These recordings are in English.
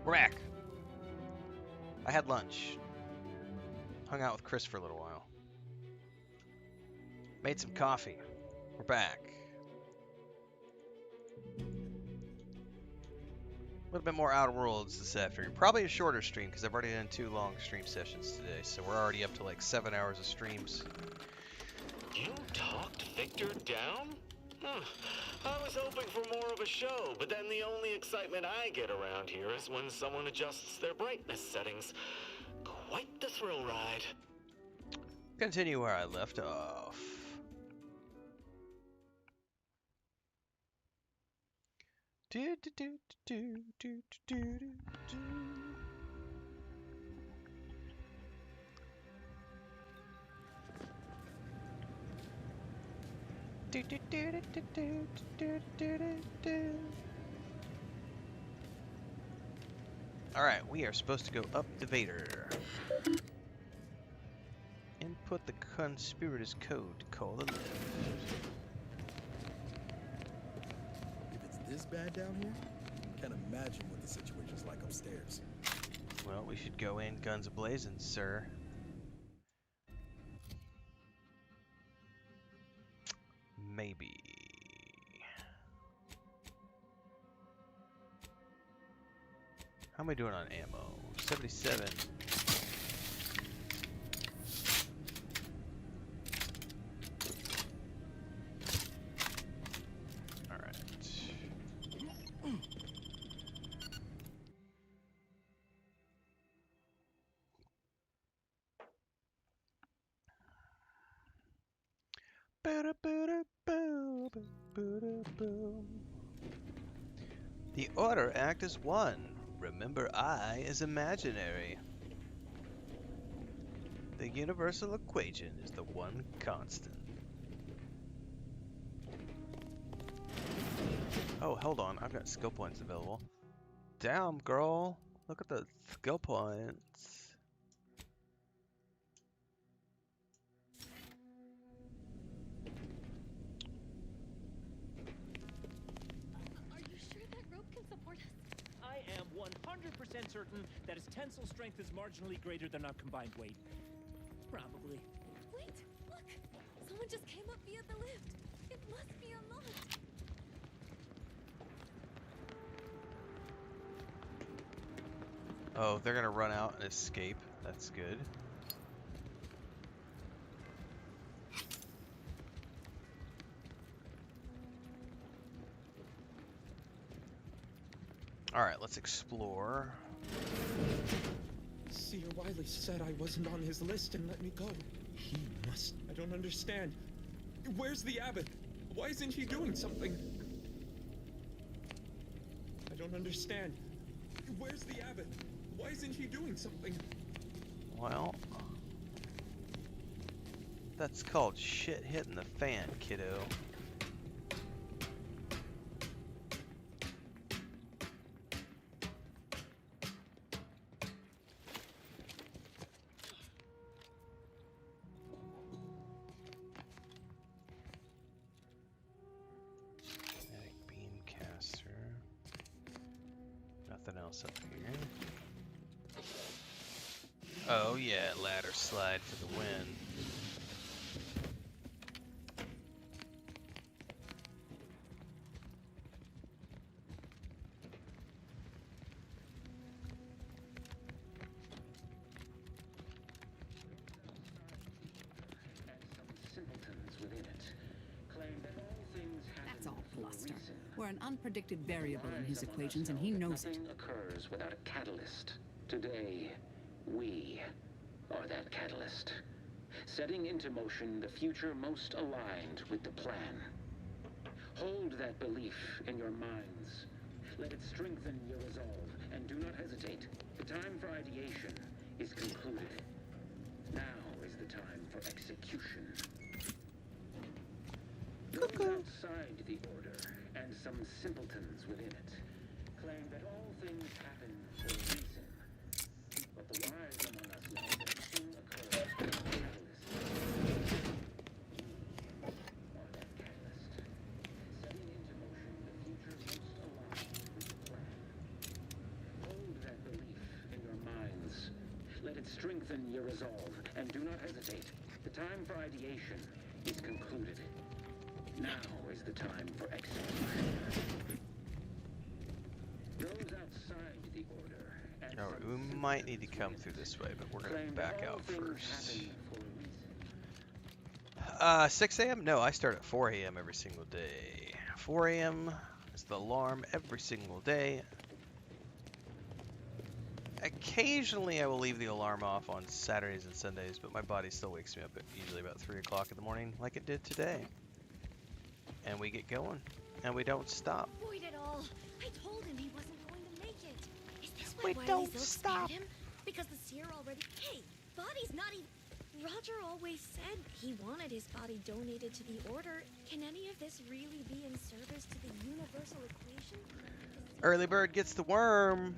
We're back. I had lunch. Hung out with Chris for a little while. Made some coffee. We're back. A little bit more Outer Worlds this afternoon. Probably a shorter stream because I've already done 2 long stream sessions today. So we're already up to like 7 hours of streams. You talked Victor down? Huh. I was hoping for more of a show, but then the only excitement I get around here is when someone adjusts their brightness settings. Quite the thrill ride. Continue where I left off. Do, do, do, do, do, do, do, do. Do, do, do, do, do, do, do, do, do, do. Alright, we are supposed to go up the Vader. Input the conspirator's code to call the lift. If it's this bad down here, can't imagine what the situation's like upstairs. Well, we should go in guns a-blazing, sir. Maybe. How am I doing on ammo? 77. Alright. The order act is 1. Remember, I is imaginary. The universal equation is the one constant. Oh, hold on. I've got skill points available. Damn, girl. Look at the skill points. Are you sure that rope can support us? I am 100% certain that its tensile strength is marginally greater than our combined weight. Probably. Wait, look! Someone just came up via the lift. It must be unlocked. Oh, they're gonna run out and escape. That's good. Alright, let's explore. Seer Wiley said I wasn't on his list and let me go. He must. I don't understand. Where's the abbot? Why isn't he doing something? I don't understand. Where's the abbot? Why isn't he doing something? Well, that's called shit hitting the fan, kiddo. Up here. Oh yeah, ladder slide for the win. That's all bluster. We're an unpredicted variable in his equations, and he knows it. Nothing occurs without a catalyst. Today, we are that catalyst, setting into motion the future most aligned with the plan. Hold that belief in your minds. Let it strengthen your resolve, and do not hesitate. The time for ideation is concluded. Now is the time for execution. Those outside the order, and some simpletons within it, claim that all things happen for a reason. But the wise among us know that nothing occurs without a catalyst. Or that catalyst, setting into motion the future most aligned with the plan. Hold that strengthen your resolve, and do not hesitate. The time for ideation is concluded. Now is the time for execution. Those outside the order... and Alright, some we might need to come through this way, but we're gonna claim back that all out things first. happen for a reason. 6 a.m.? No, I start at 4 a.m. every single day. 4 a.m. is the alarm every single day. Occasionally I will leave the alarm off on Saturdays and Sundays, but my body still wakes me up at usually about 3 o'clock in the morning, like it did today. And we get going, and we don't stop. Avoid it all. I told him he wasn't going to make it. Is this We why don't Wiley's stop. spared him? Because the seer already... Hey, body's not even... Roger always said he wanted his body donated to the Order. Can any of this really be in service to the universal equation? Early bird gets the worm.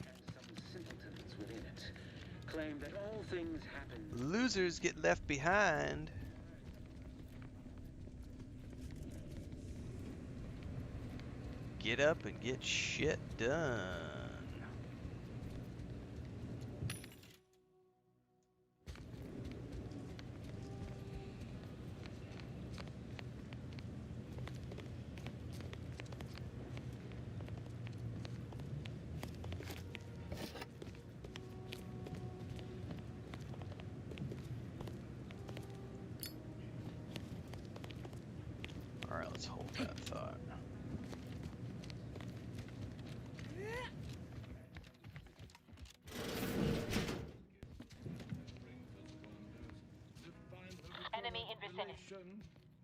And some simpletons within it claim that all things happen... Losers get left behind. Get up and get shit done. Alright, let's hold that thought. Enemy in vicinity.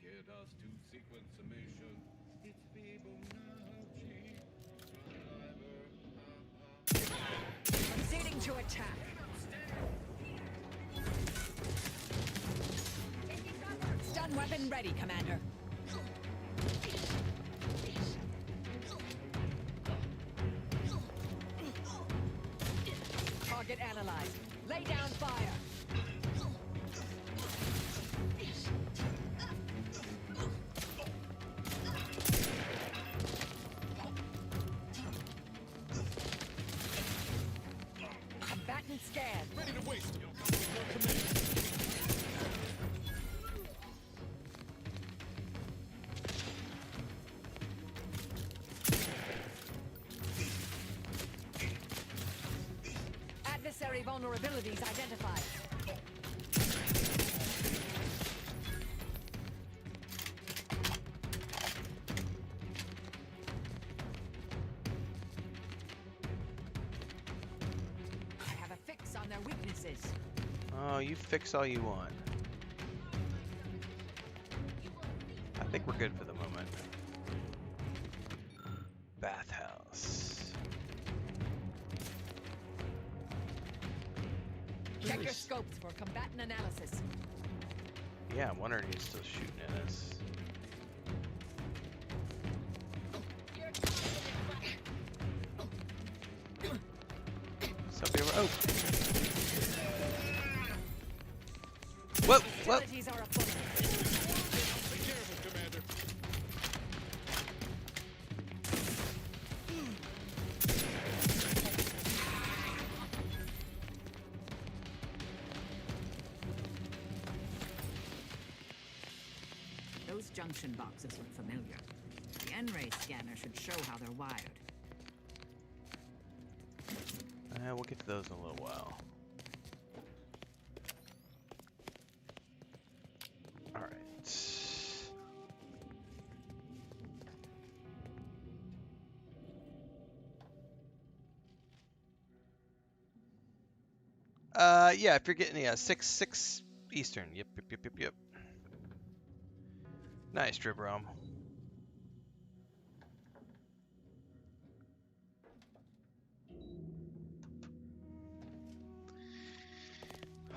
Get us to sequence summation. It's Fibonacci. Proceeding to attack. Stun weapon ready, Commander. Target analyzed. Lay down fire. Combatant scan. Ready to waste. Adversary vulnerabilities identified. I have a fix on their weaknesses. Oh, you fix all you want. I think we're good for the moment. Bathhouse. Check your scopes for combatant analysis. Yeah, I'm wondering he's still shooting at us. Somebody over. Oh! Whoa! Whoa! Utilities are afoot. Be careful, Commander. Those junction boxes look familiar. The N-ray scanner should show how they're wired. We'll get to those in a little while. Alright. Yeah, if you're getting, yeah, 6 Eastern. Yep. Nice, Dribrom.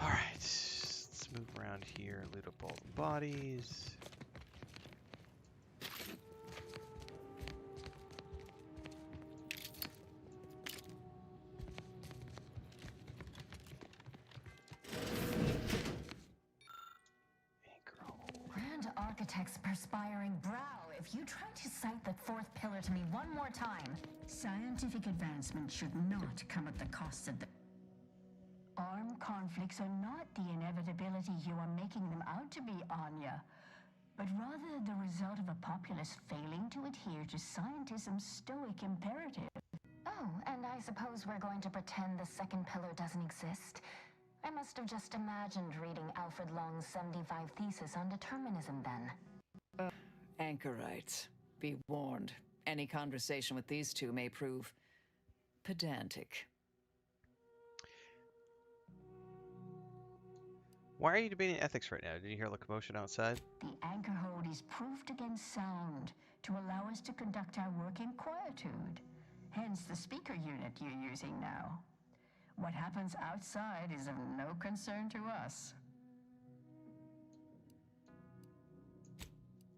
Alright, let's move around here, loot up all the bodies. Grand Architect's perspiring brow if you try to cite the fourth pillar to me one more time... Scientific advancement should not come at the cost of the... Armed conflicts are not the inevitability you are making them out to be, Anya, but rather the result of a populace failing to adhere to scientism's stoic imperative. Oh, and I suppose we're going to pretend the second pillar doesn't exist? I must have just imagined reading Alfred Long's 75 Thesis on determinism then. Anchorites, be warned. Any conversation with these two may prove pedantic. Why are you debating ethics right now? Did you hear the commotion outside? The anchor hold is proofed against sound to allow us to conduct our work in quietude. Hence the speaker unit you're using now. What happens outside is of no concern to us.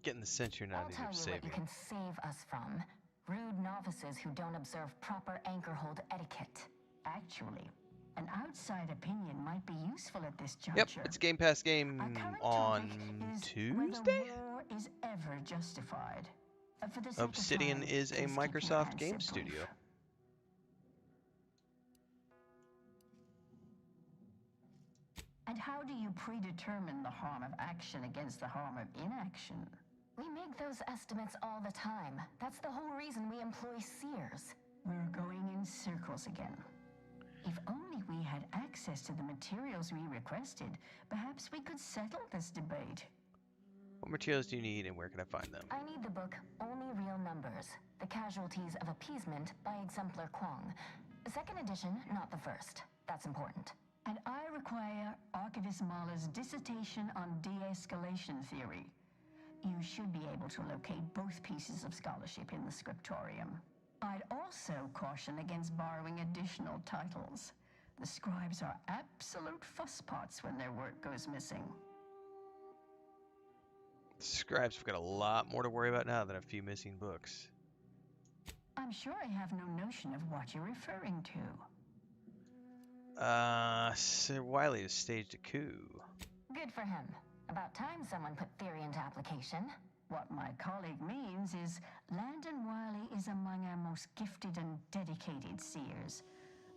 Getting the sense you're not I'll in tell need of you what saving. you can save us from. Rude novices who don't observe proper anchor hold etiquette. Actually, an outside opinion might be useful at this Yep, juncture. it's Game Pass game Our current on topic is Tuesday? whether war is ever justified. For the sake of Obsidian time, is a please keep your Microsoft answer game brief. studio. And how do you predetermine the harm of action against the harm of inaction? We make those estimates all the time. That's the whole reason we employ seers. We're going in circles again. If only we had access to the materials we requested, perhaps we could settle this debate. What materials do you need and where can I find them? I need the book Only Real Numbers, The Casualties of Appeasement by Exemplar Kwong. Second edition, not the first. That's important. And I require Archivist Mahler's dissertation on de-escalation theory. You should be able to locate both pieces of scholarship in the scriptorium. I'd also caution against borrowing additional titles. The scribes are absolute fusspots when their work goes missing. Scribes have got a lot more to worry about now than a few missing books. I'm sure I have no notion of what you're referring to. Sir Wiley has staged a coup. Good for him. About time someone put theory into application. What my colleague means is Landon Wiley is among our most gifted and dedicated seers.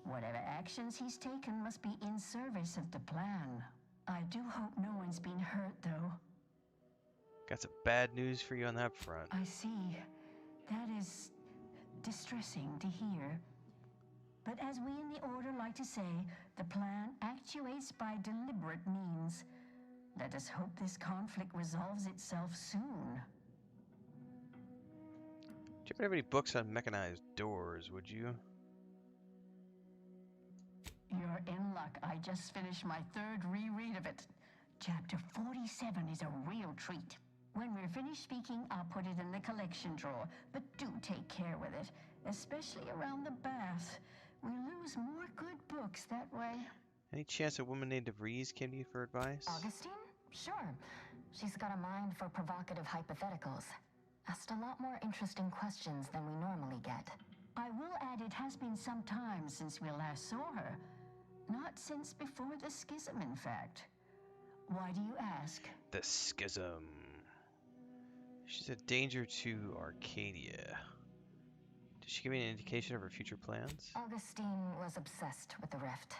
Whatever actions he's taken must be in service of the plan. I do hope no one's been hurt, though. Got some bad news for you on that front. I see. That is distressing to hear. But as we in the Order like to say, the plan actuates by deliberate means. Let us hope this conflict resolves itself soon. Do you have any books on mechanized doors, would you? You're in luck. I just finished my third reread of it. Chapter 47 is a real treat. When we're finished speaking, I'll put it in the collection drawer. But do take care with it, especially around the bath. We lose more good books that way. Any chance a woman named DeVries came to you for advice? Augustine? Sure. She's got a mind for provocative hypotheticals. Asked a lot more interesting questions than we normally get. I will add it has been some time since we last saw her. Not since before the schism, in fact. Why do you ask? The schism. She's a danger to Arcadia. Did she give me an indication of her future plans? Augustine was obsessed with the rift.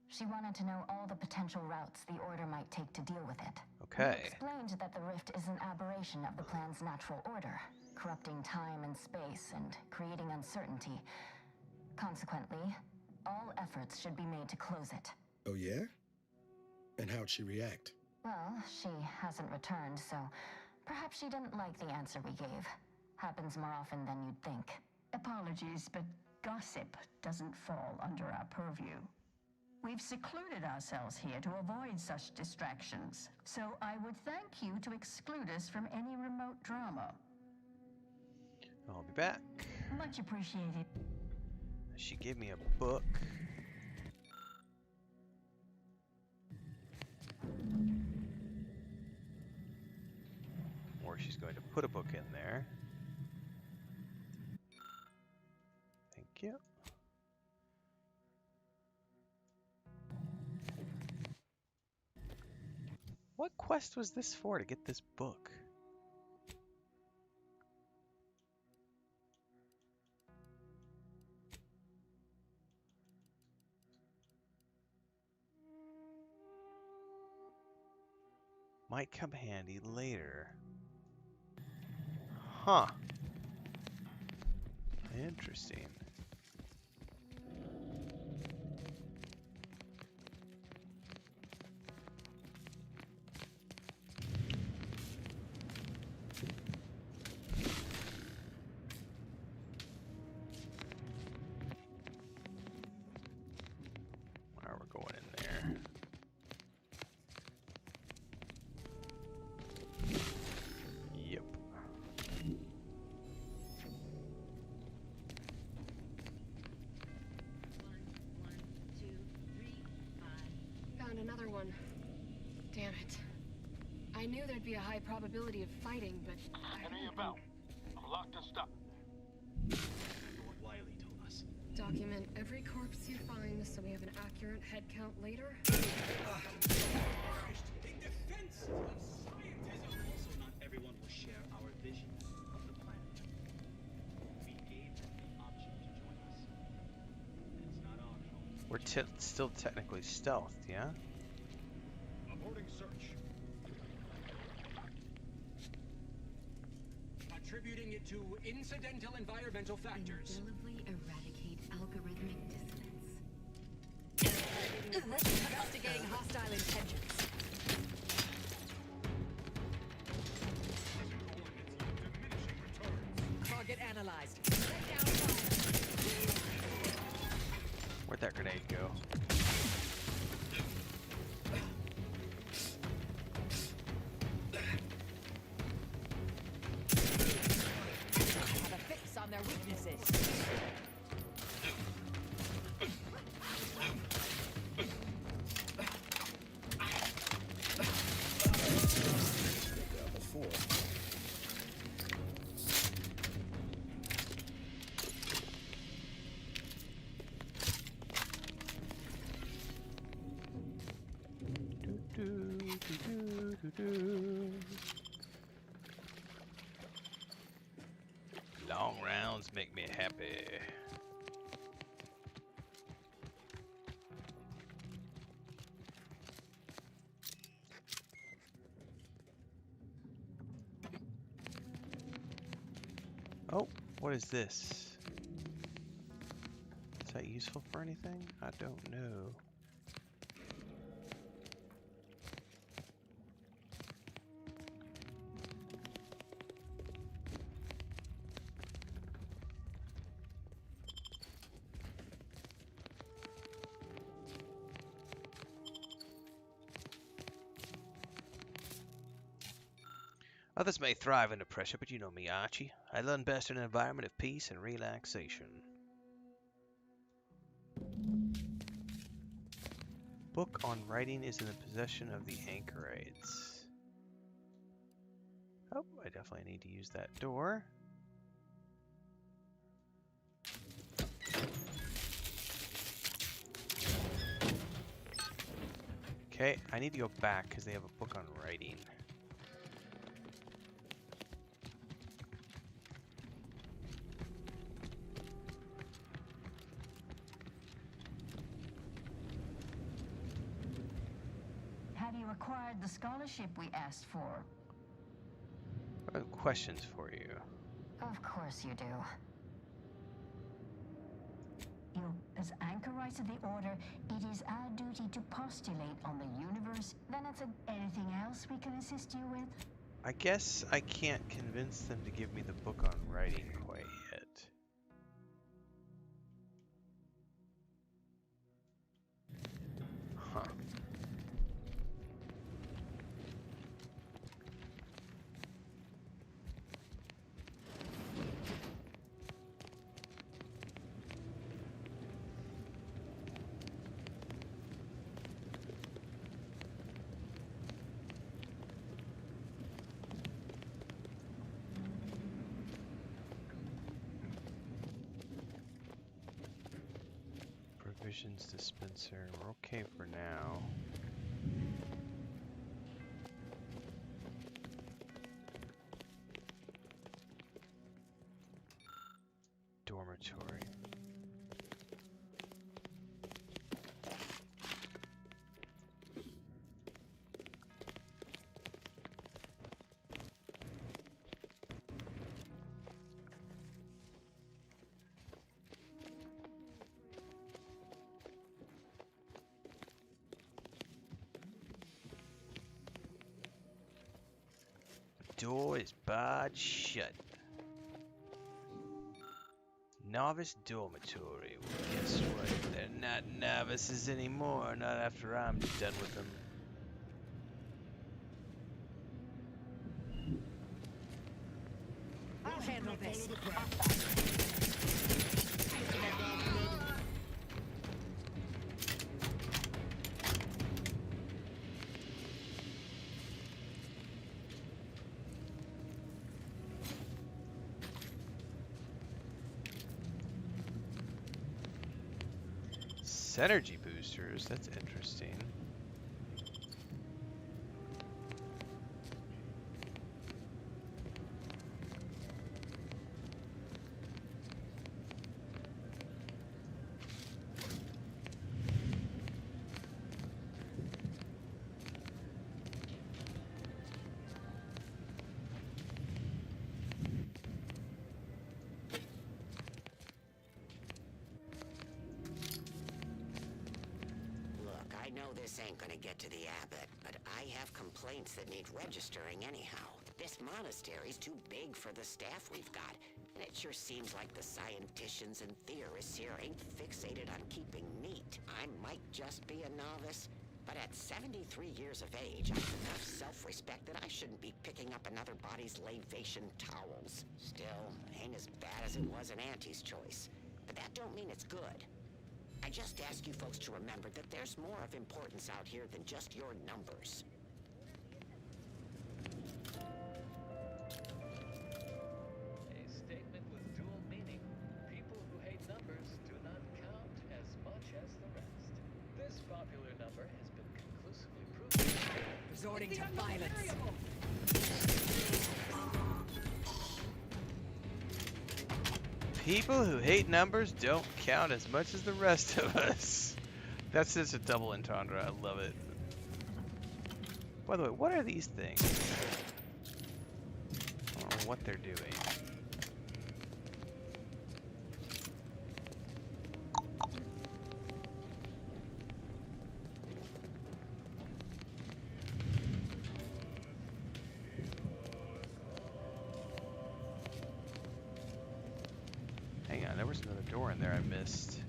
She wanted to know all the potential routes the Order might take to deal with it. Okay. He explained that the rift is an aberration of the plan's natural order, corrupting time and space and creating uncertainty. Consequently, all efforts should be made to close it. Oh, yeah? And how'd she react? Well, she hasn't returned, so perhaps she didn't like the answer we gave. Happens more often than you'd think. Apologies, but gossip doesn't fall under our purview. We've secluded ourselves here to avoid such distractions, so I would thank you to exclude us from any remote drama. I'll be back. Much appreciated. She gave me a book. Or she's going to put a book in there. Thank you. What quest was this for, to get this book? might come handy later. Huh. Interesting. Alright, we're going in there. Yep. Found another one. Damn it. I knew there'd be a high probability of fighting, but Enemy about. Locked and stopped. What Wiley told us. document every corpse you find so we have an accurate head count later. In defense of scientism. Also, not everyone will share our vision of the plan. We gave them the option to join us. It's not our fault. We're still technically stealthed, yeah? Aborting search. Attributing it to incidental environmental factors. Indelibly eradicate algorithmic dissonance. Investigating hostile intentions. Target analyzed. Let down fire. Where'd that grenade go? Have a fix on their weaknesses. Long rounds make me happy. Oh, what is this? Is that useful for anything? I don't know. Others may thrive under pressure, but you know me, Archie. I learn best in an environment of peace and relaxation. Book on writing is in the possession of the anchorites. Oh, I definitely need to use that door. Okay, I need to go back because they have a book on writing. Have you acquired the scholarship we asked for? I have questions for you. Of course you do. As anchorites of the Order, it is our duty to postulate on the universe. Then it's anything else we can assist you with? I guess I can't convince them to give me the book on writing quite yet. Huh. Provisions dispenser. We're okay for now. Dormitory. door is barred shut. Novice dormitory. Well, guess what? They're not novices anymore. Not after I'm done with them. I'll handle this. Synergy boosters. That's interesting. I know this ain't gonna get to the abbot, but I have complaints that need registering anyhow. This monastery's too big for the staff we've got, and it sure seems like the scienticians and theorists here ain't fixated on keeping neat. I might just be a novice, but at 73 years of age, I have enough self-respect that I shouldn't be picking up another body's lavation towels. Still, ain't as bad as it was in Auntie's choice, but that don't mean it's good. I just ask you folks to remember that there's more of importance out here than just your numbers. A statement with dual meaning. People who hate numbers do not count as much as the rest. This popular number has been conclusively proven. Resorting to violence. People who hate numbers don't count as much as the rest of us. That's just a double entendre. I love it. By the way, what are these things? I don't know what they're doing. Hang on, there was another door in there I missed.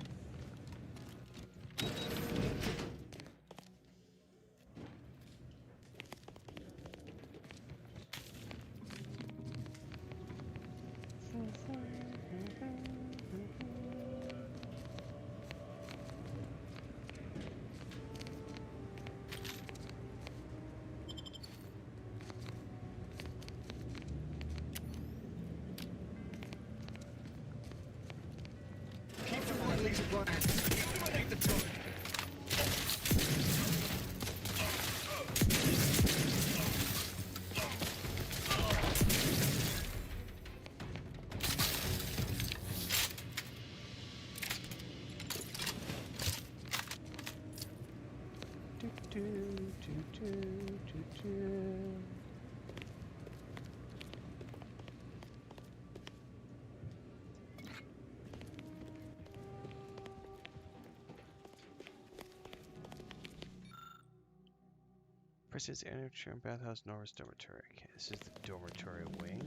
Versus amateur bathhouse Norris dormitory. Okay, this is the dormitory wing.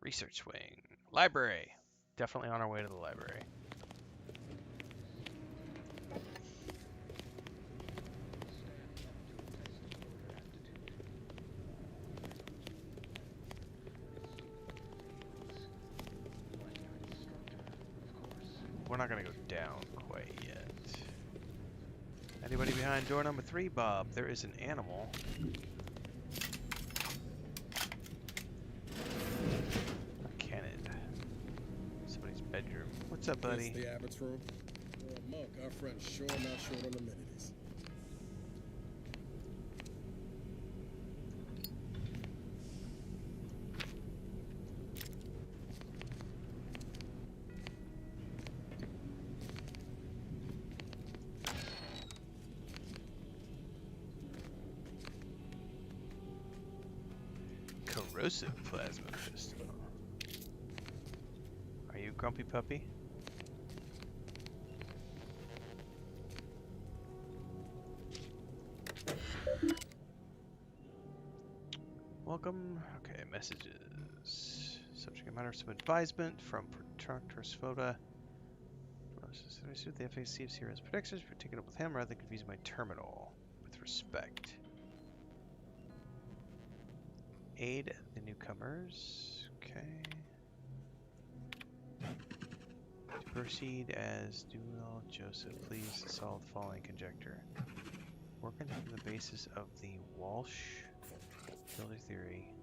Research wing. Library. Definitely on our way to the library. We're not gonna go down quite yet. Anybody behind door number 3, Bob? There is an animal. A cannon. Somebody's bedroom. What's up, buddy? It's the abbot's room. Monk, our friend's sure not short on amenities. Corrosive plasma pistol. Are you Grumpy Puppy? Welcome. Okay, messages. Subject matter, some advisement from Protractor Svoda. The FAC of Sierra's predictions, but take it up with him rather than confusing my terminal. With respect. Aid the newcomers. Okay. To proceed as Duel Joseph, please solve the following conjecture. Working from the basis of the Walsh filter theory.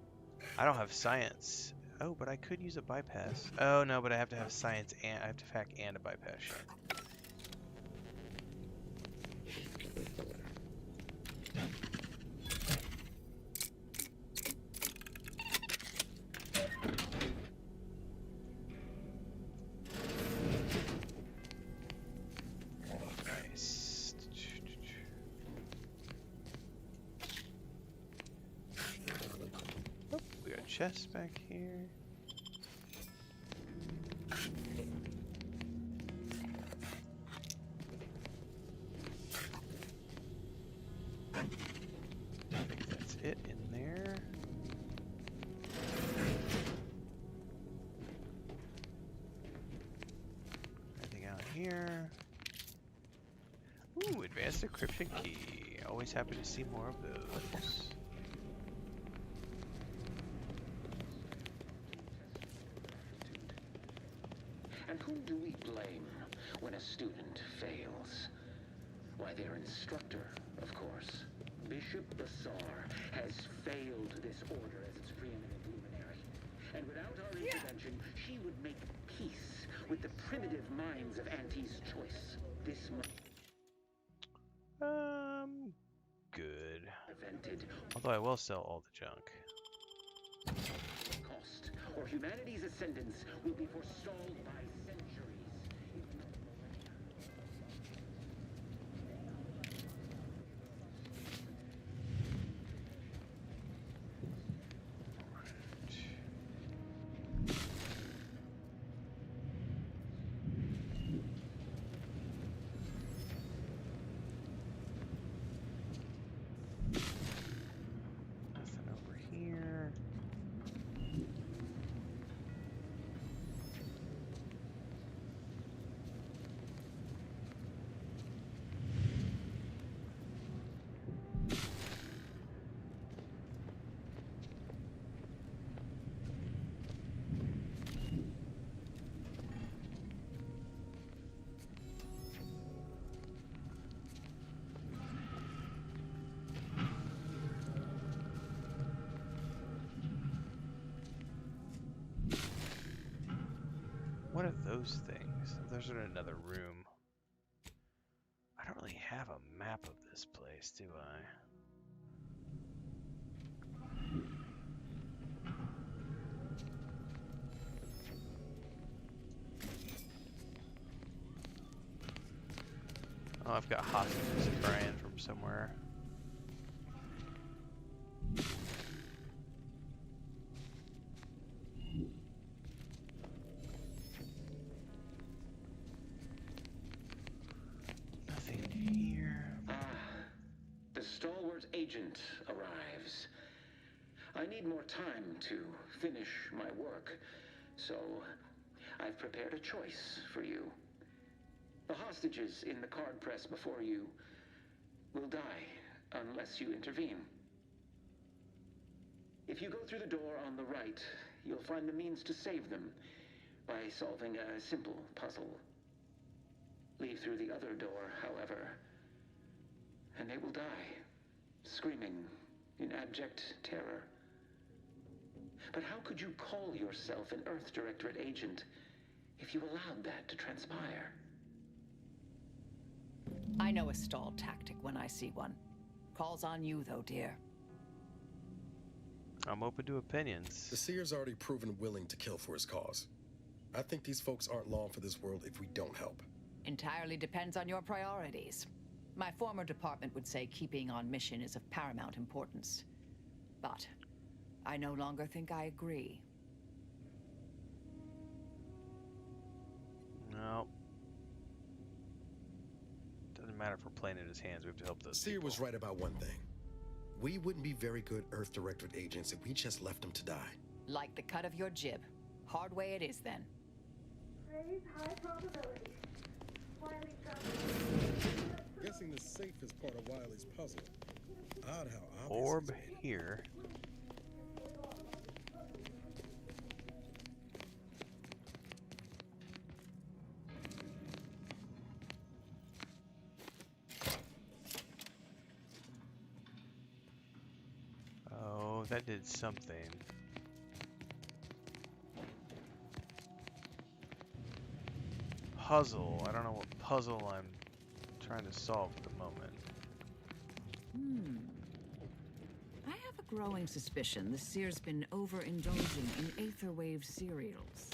I don't have science. Oh, but I could use a bypass. Oh no, but I have to have science and I have to hack and a bypass ship. Nice. Oh, we got chests back here. I think that's it in there. Anything out here? Ooh, advanced encryption key. Always happy to see more of those. And whom do we blame when a student fails? Why, their instructor, of course. Bishop Bassar has failed this order as its preeminent luminary. And without our intervention, she would make peace with the primitive minds of Auntie's choice. This Good. prevented Although I will sell all the junk. cost, or humanity's ascendance will be forestalled by centuries, if not millennia. Nothing over here. What are those things? Those are in another room. I don't really have a map of this place, do I? Oh, I've got hostages of Brian from somewhere. Nothing here. The stalwart agent arrives. I need more time to finish my work, so I've prepared a choice for you. The hostages in the card press before you will die unless you intervene. If you go through the door on the right, you'll find the means to save them by solving a simple puzzle. Leave through the other door, however, and they will die, screaming in abject terror. But how could you call yourself an Earth Directorate agent if you allowed that to transpire? I know a stall tactic when I see one. Calls on you, though, dear. I'm open to opinions. The Seer's already proven willing to kill for his cause. I think these folks aren't long for this world if we don't help. Entirely depends on your priorities. My former department would say keeping on mission is of paramount importance. But I no longer think I agree. No. Doesn't matter if we're playing in his hands. We have to help those Seer people. was right about one thing. We wouldn't be very good Earth Directorate agents if we just left him to die. Like the cut of your jib. Hard way it is, then. Raise high probability. Wiley Guessing the safe is part of Wiley's puzzle. Odd how obvious. Orb here. Oh, that did something. Puzzle. I don't know what puzzle I'm trying to solve at the moment. I have a growing suspicion the Seer's been overindulging in Aetherwave cereals.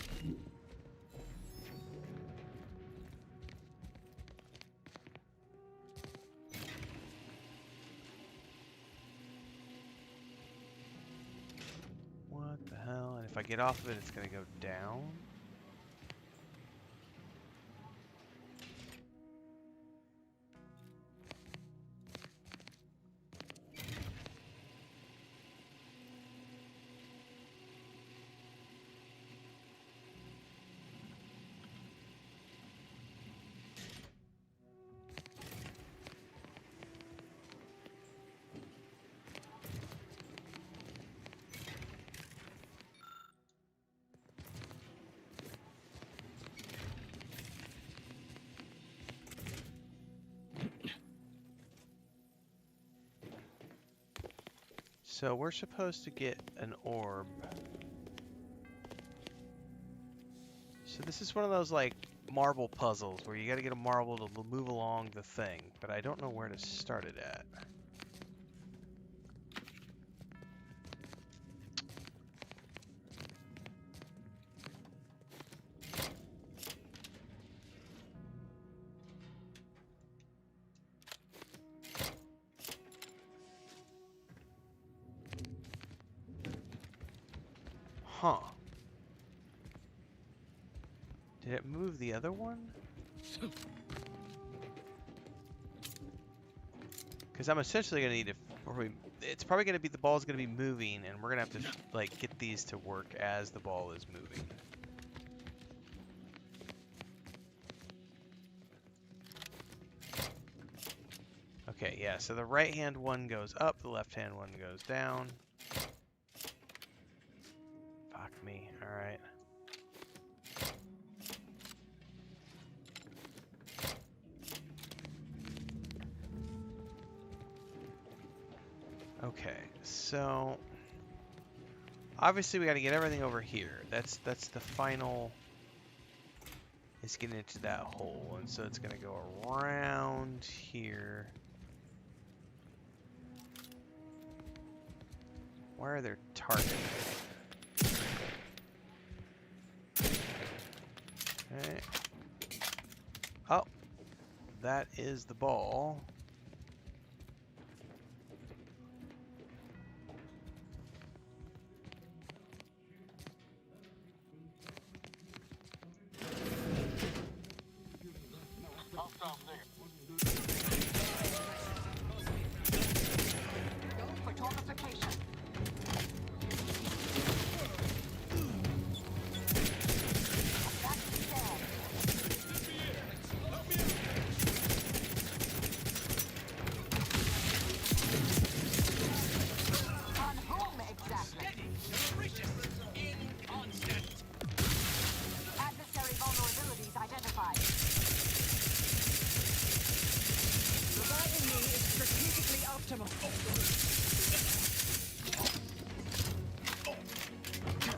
What the hell? And if I get off of it, it's gonna go down? So we're supposed to get an orb. So this is one of those like marble puzzles where you got to get a marble to move along the thing, but I don't know where to start it at. Huh. Did it move the other one? Because I'm essentially going to need to... It's probably going to be... The ball's going to be moving, and we're going to have to, like, get these to work as the ball is moving. Okay, yeah, so the right-hand one goes up, the left-hand one goes down. Fuck me, alright. Okay, so obviously we got to get everything over here. That's the final. Is getting into that hole, and so it's gonna go around here. Where are their targets? Okay. Oh, that is the ball.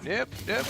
Yep, yep.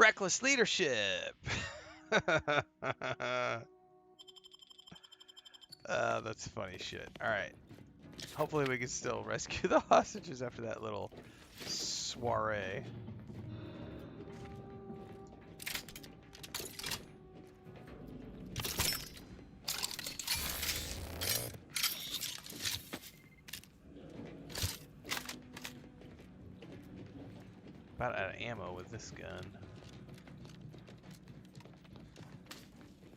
Reckless leadership. That's funny shit. All right. Hopefully we can still rescue the hostages after that little soiree. About out of ammo with this gun.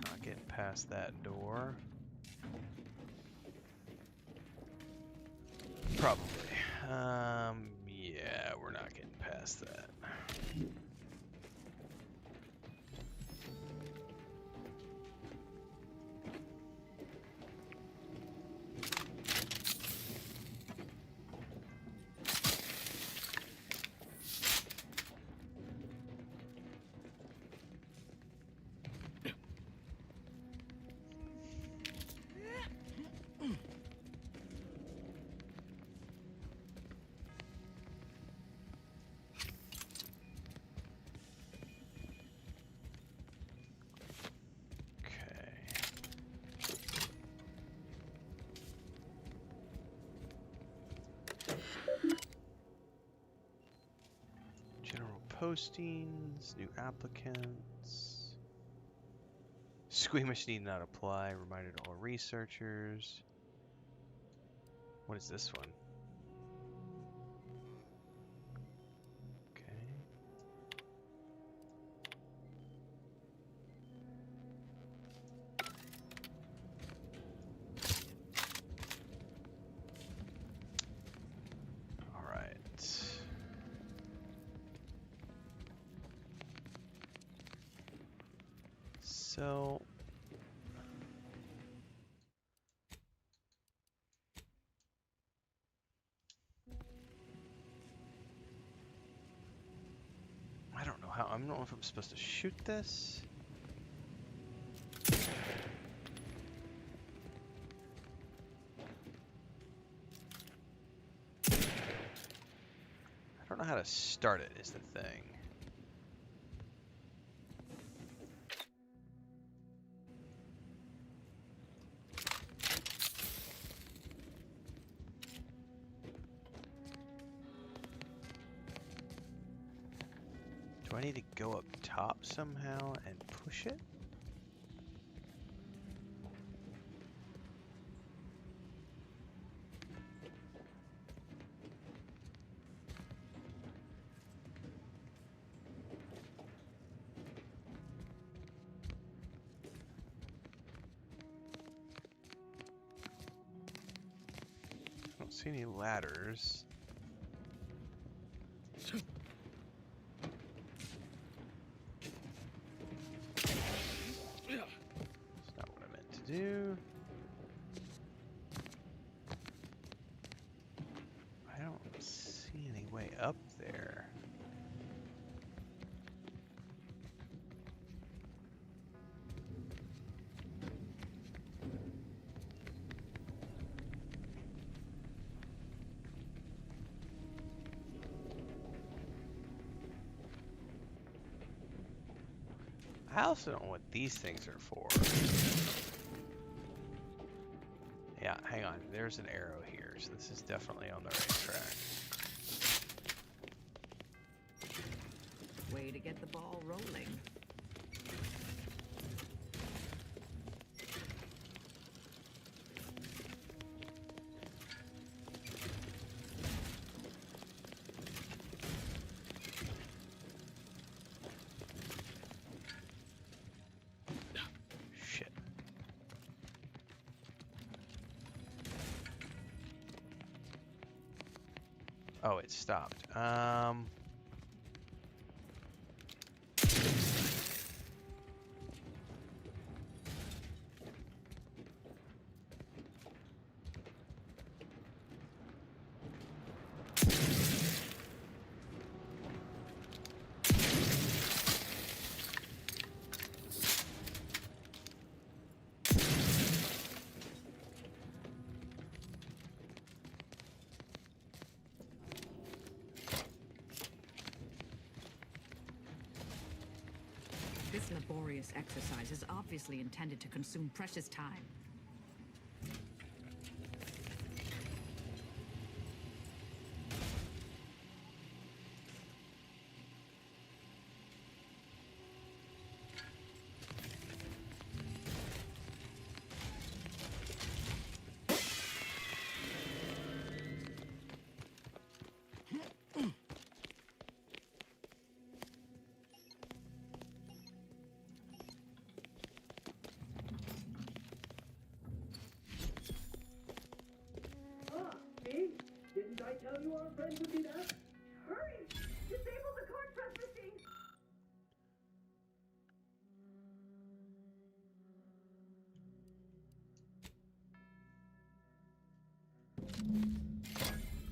Not getting past that door. Probably. Yeah, we're not getting past that. Postings, new applicants. Squeamish need not apply. Reminder to all researchers. What is this one? Okay. All right. So I don't know how. I don't know if I'm supposed to shoot this. I don't know how to start it is the thing. Do I need to go up top somehow and push it? I don't see any ladders. Do I don't see any way up there. I also don't know what these things are for. Yeah, hang on. There's an arrow here, so this is definitely on the right track. Way to get the ball rolling. Oh, it stopped. This laborious exercise is obviously intended to consume precious time. See? Didn't I tell you our friend would be back? Hurry! Disable the cord press machine!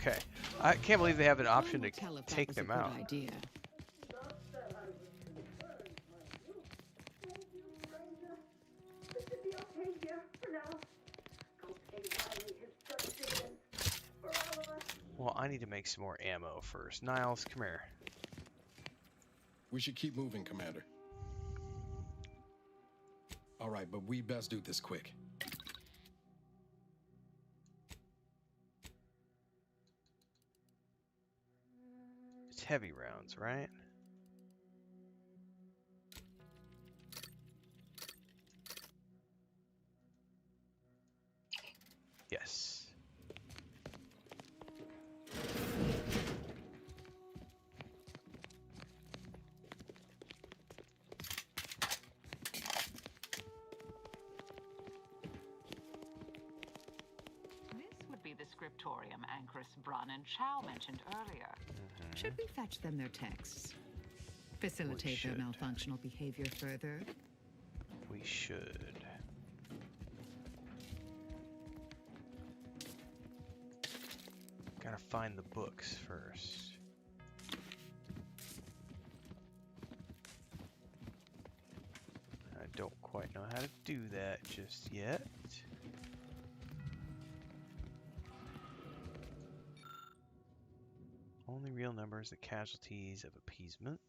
Okay. I can't believe they have an option to Tell if that take was a them good out. idea. Not that I was concerned, mind you. Thank you, stranger. This should be okay here for now. Go pay Riley his just dividends. For all of us. Well, I need to make some more ammo first. Niles, come here. We should keep moving, Commander. All right, but we best do this quick. It's heavy rounds, right? Yes. This would be the scriptorium Anchoress Brun and Chow mentioned earlier. Should we fetch them their texts? Facilitate their should. malfunctional behavior further? We should. Gotta find the books first. I don't quite know how to do that just yet. Only real numbers, the casualties of appeasement.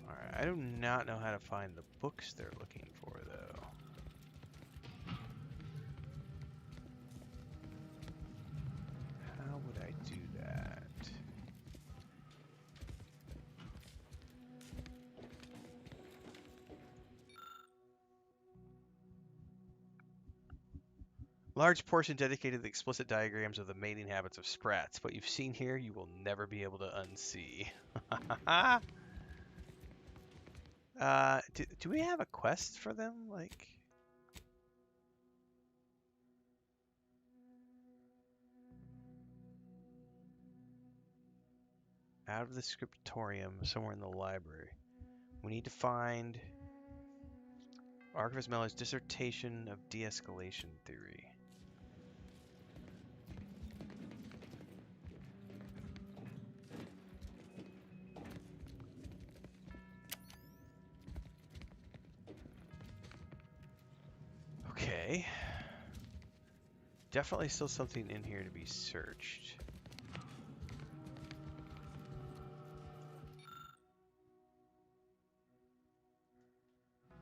Alright, I do not know how to find the books they're looking for, though. How would I do that? Large portion dedicated to the explicit diagrams of the mating habits of sprats. What you've seen here, you will never be able to unsee. Do we have a quest for them? Like... out of the scriptorium, somewhere in the library. We need to find Archivist Mellor's dissertation of de-escalation theory. Okay. Definitely still something in here to be searched.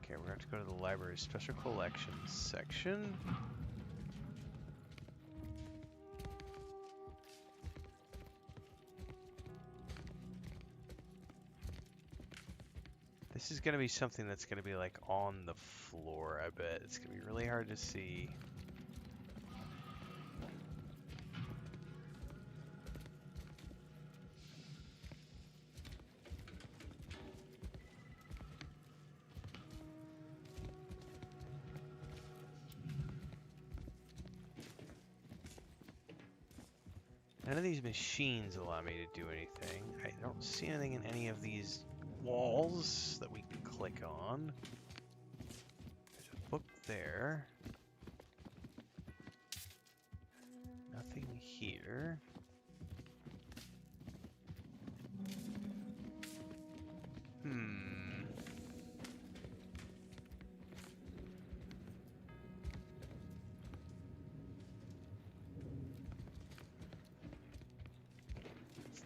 Okay, we're going to go to the library's special collections section. This is going to be something that's going to be like on the floor, I bet. It's going to be really hard to see. None of these machines allow me to do anything. I don't see anything in any of these walls that we can click on. There's a book there. Nothing here.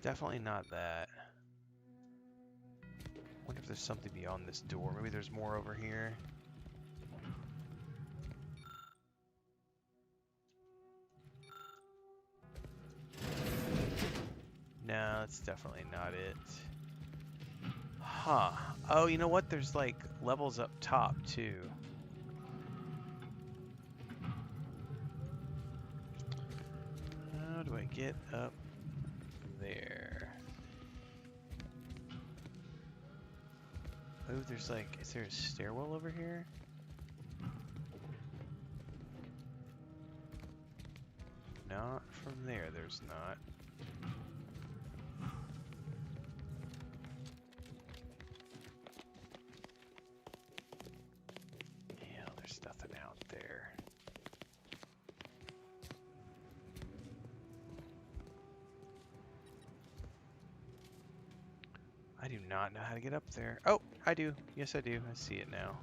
Definitely not that. Wonder if there's something beyond this door. Maybe there's more over here. No, that's definitely not it. Huh. Oh, you know what? There's like levels up top too. How do I get up there? Oh, there's like, is there a stairwell over here? Not from there, there's not. Yeah, there's nothing out there. I do not know how to get up there. Oh, I do. Yes, I do. I see it now.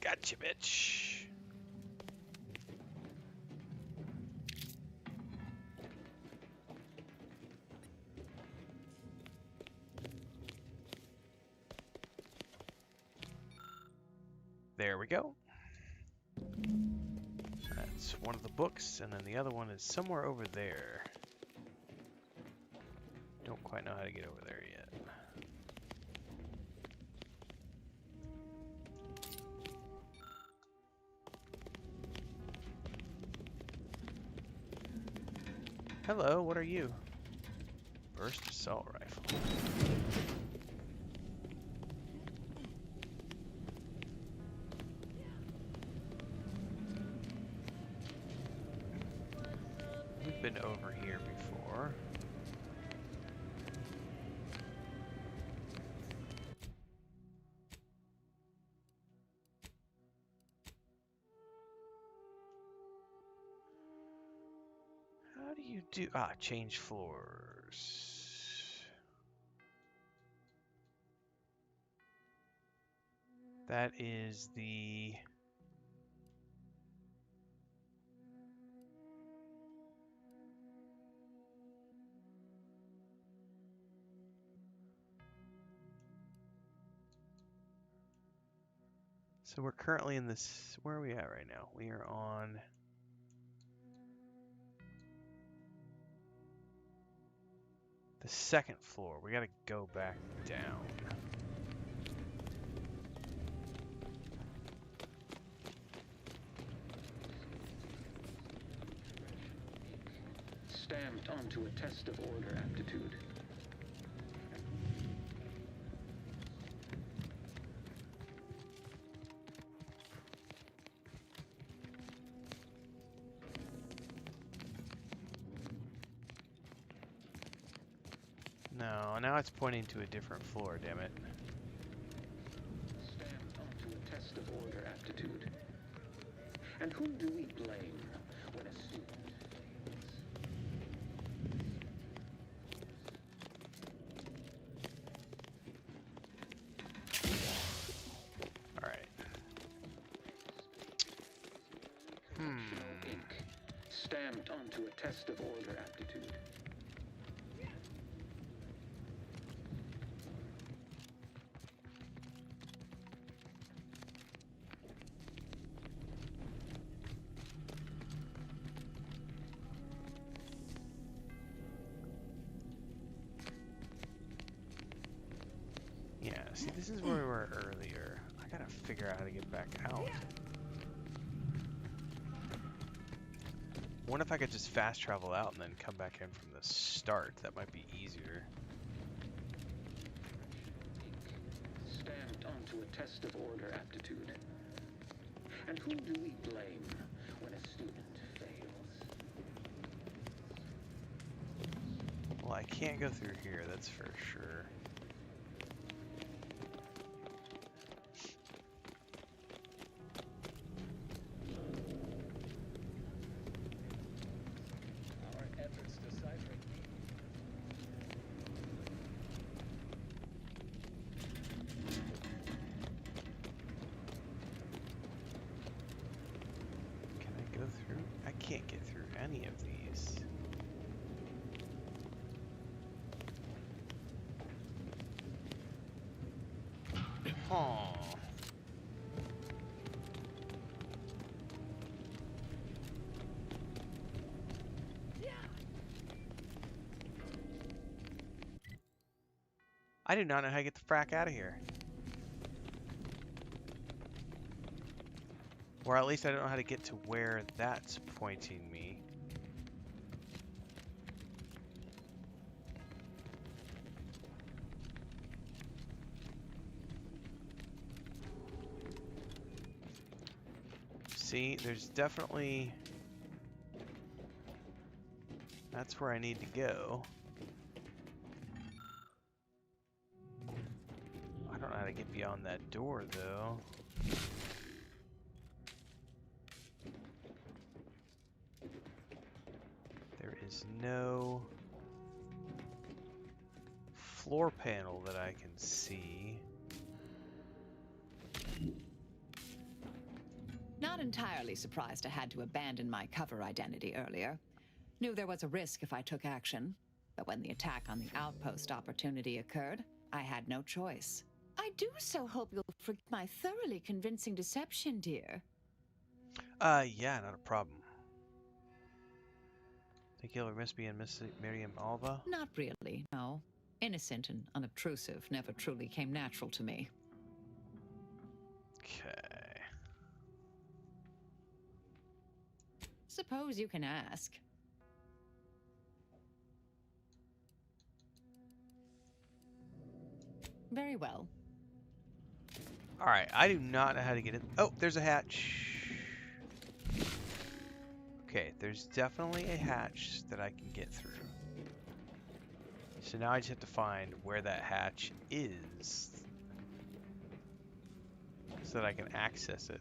Gotcha, bitch. There we go. That's one of the books, and then the other one is somewhere over there. Don't quite know how to get over there yet. Hello, what are you? Burst assault rifle. We've been over here before. How do you do? Ah, change floors. That is the... So we're currently in this... Where are we at right now? We are on... the second floor. We gotta go back down. Stamped onto a test of order aptitude. No, now it's pointing to a different floor, damn it. Stamped onto a test of order aptitude. And whom do we blame when a student Alright. ink stamped onto a test of order aptitude? Yeah, see, this is where we were earlier. I gotta figure out how to get back out. What if I could just fast travel out and then come back in from the start? That might be easier. Stamped onto a test of order aptitude. And whom do we blame when a student fails? Well, I can't go through here, that's for sure. plenty of these. Huh. I do not know how to get the frack out of here. Or at least I don't know how to get to where that's pointing me. See, there's definitely... That's where I need to go. I don't know how to get beyond that door, though. There is no floor panel that I can see. Not entirely surprised I had to abandon my cover identity earlier. Knew there was a risk if I took action, but when the attack on the outpost opportunity occurred, I had no choice. I do so hope you'll forgive my thoroughly convincing deception, dear. Yeah, not a problem. Think you'll ever miss me and Miss Miriam Alva? Not really, no. Innocent and unobtrusive never truly came natural to me. Okay. Suppose you can ask. Very well. Alright, I do not know how to get in. Oh, there's a hatch. Okay, there's definitely a hatch that I can get through. So now I just have to find where that hatch is so that I can access it.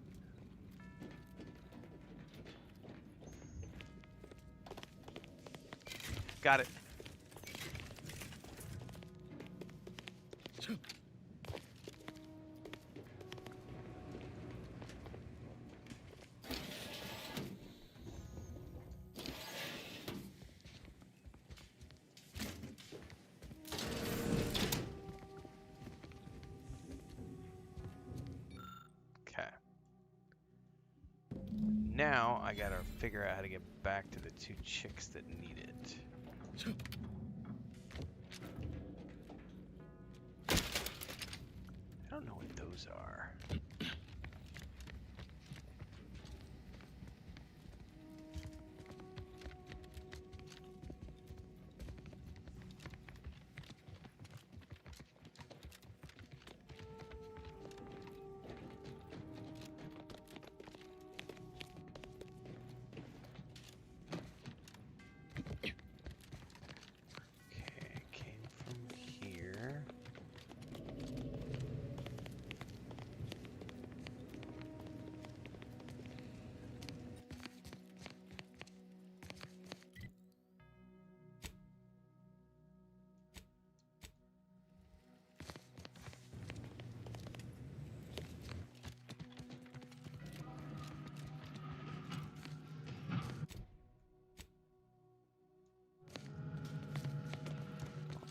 Got it. Now I gotta figure out how to get back to the two chicks that need it. I don't know what those are.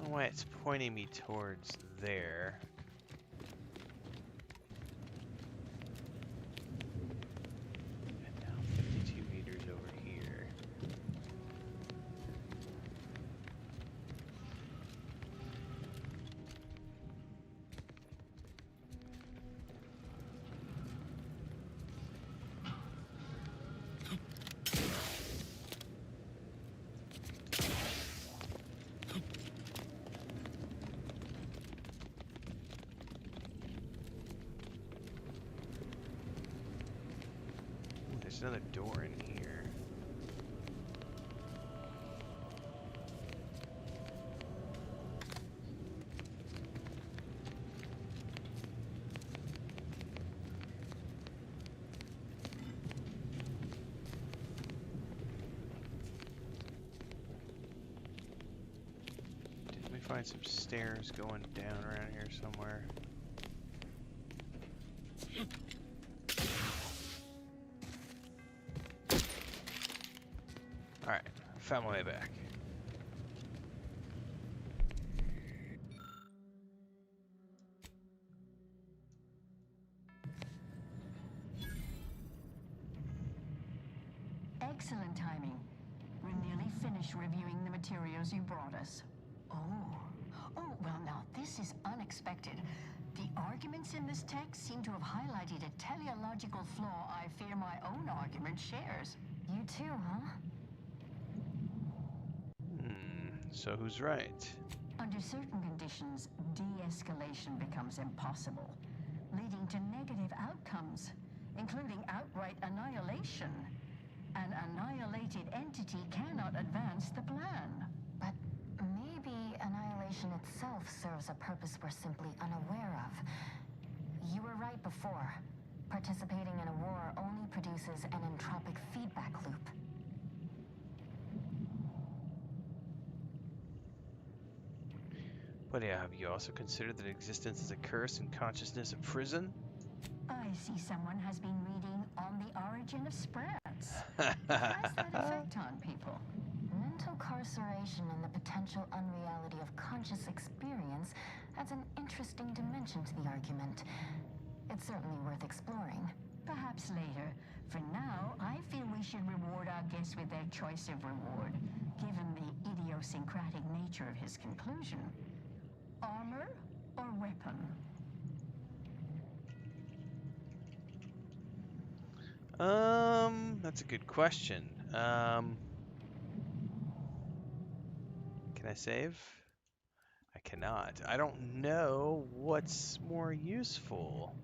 Why it's pointing me towards there. And now 52 meters over here. There's another door in here. Didn't we find some stairs going down around here somewhere? Alright, found my way back. Excellent timing. We're nearly finished reviewing the materials you brought us. Oh, well now, this is unexpected. The arguments in this text seem to have highlighted a teleological flaw I fear my own argument shares. You too, huh? So who's right? Under certain conditions, de-escalation becomes impossible, leading to negative outcomes, including outright annihilation. An annihilated entity cannot advance the plan. But maybe annihilation itself serves a purpose we're simply unaware of. You were right before. Participating in a war only produces an entropic feedback loop. But yeah, have you also considered that existence is a curse and consciousness a prison? I see someone has been reading On the Origin of Sprats. Has that effect on people? Mental carceration and the potential unreality of conscious experience adds an interesting dimension to the argument. It's certainly worth exploring. Perhaps later. For now, I feel we should reward our guest with their choice of reward, given the idiosyncratic nature of his conclusion. Armor or weapon? That's a good question. Can I save? I cannot. I don't know what's more useful.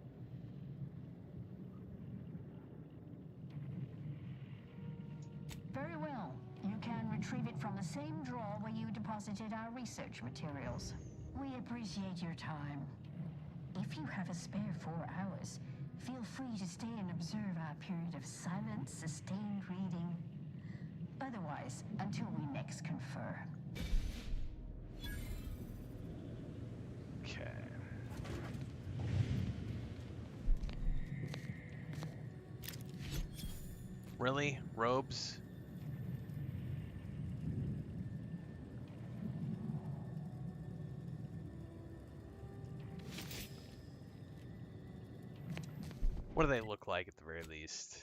Very well. You can retrieve it from the same drawer where you deposited our research materials. We appreciate your time. If you have a spare 4 hours, feel free to stay and observe our period of silent, sustained reading. Otherwise, until we next confer. Okay. Really? Robes? What do they look like at the very least?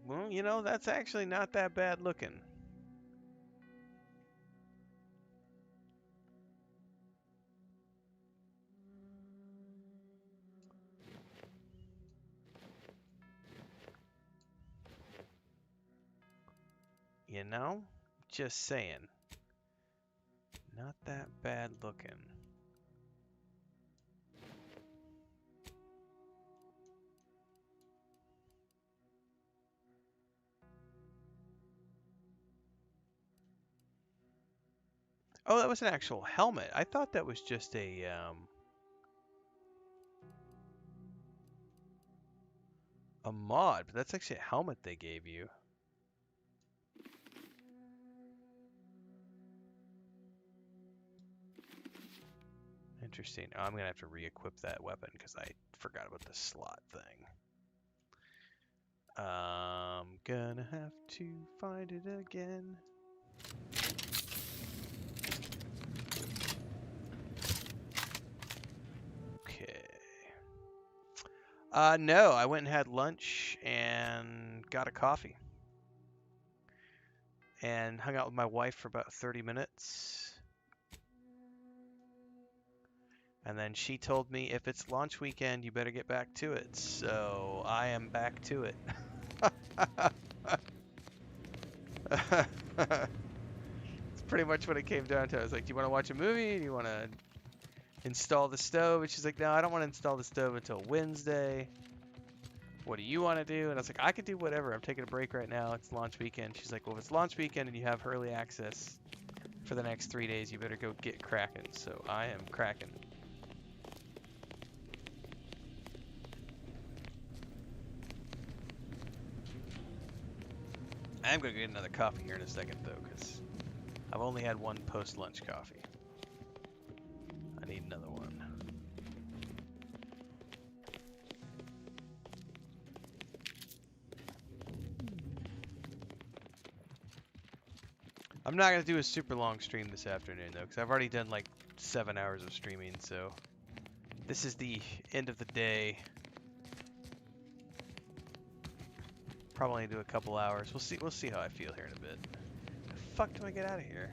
Well, you know, that's actually not that bad looking. You know? Just saying. Not that bad looking. Oh, that was an actual helmet. I thought that was just a mod, but that's actually a helmet they gave you. Interesting. Oh, I'm gonna have to re-equip that weapon because I forgot about the slot thing. I'm gonna have to find it again. Okay. No, I went and had lunch and got a coffee. And hung out with my wife for about 30 minutes. And then she told me if it's launch weekend, you better get back to it. So I am back to it. It's pretty much what it came down to. I was like, do you want to watch a movie? Do you want to install the stove? And she's like, no, I don't want to install the stove until Wednesday. What do you want to do? And I was like, I could do whatever. I'm taking a break right now. It's launch weekend. She's like, well, if it's launch weekend and you have early access for the next 3 days, you better go get cracking. So I am cracking. I'm going to get another coffee here in a second, though, because I've only had one post-lunch coffee. I need another one. I'm not going to do a super long stream this afternoon, though, because I've already done like 7 hours of streaming, so this is the end of the day. Probably do a couple hours. We'll see how I feel here in a bit. The fuck do I get out of here?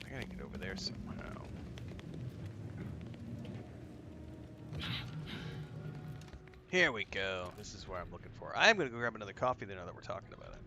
I gotta get over there somehow. Here we go. This is where I'm looking for. I'm gonna go grab another coffee then now that we're talking about it.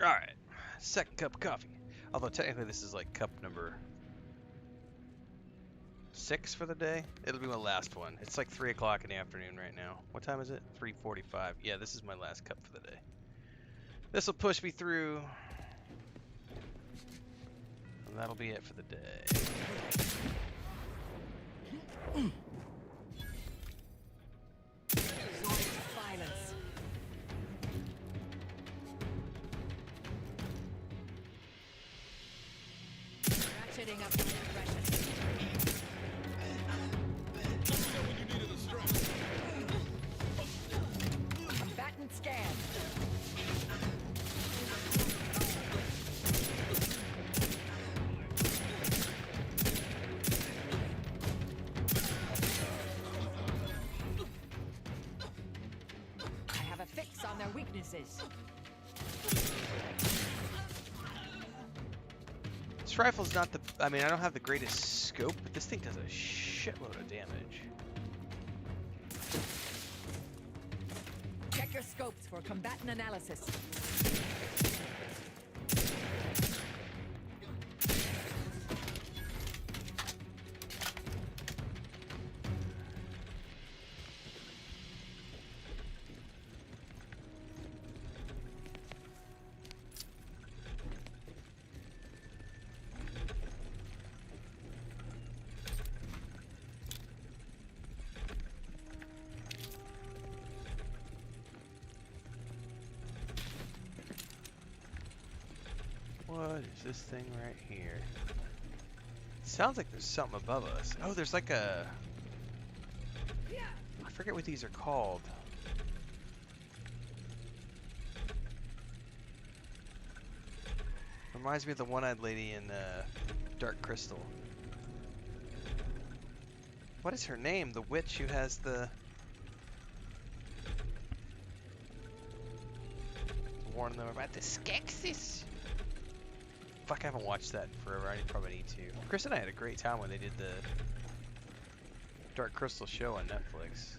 Alright, second cup of coffee. Although technically this is like cup number 6 for the day. It'll be my last one. It's like 3 o'clock in the afternoon right now. What time is it? 3:45. Yeah, this is my last cup for the day. This will push me through. And that'll be it for the day. Violence. Ratcheting up your aggression. Combatant scan. I have a fix on their weaknesses. This rifle's not the... I mean, I don't have the greatest scope, but this thing does a shitload of damage. Check your scopes for combatant analysis. What is this thing right here? It sounds like there's something above us. Oh, there's like a... I forget what these are called. Reminds me of the one-eyed lady in Dark Crystal. What is her name? The witch who has the... warn them about the Skeksis. Fuck, I haven't watched that in forever. I probably need to. Chris and I had a great time when they did the Dark Crystal show on Netflix.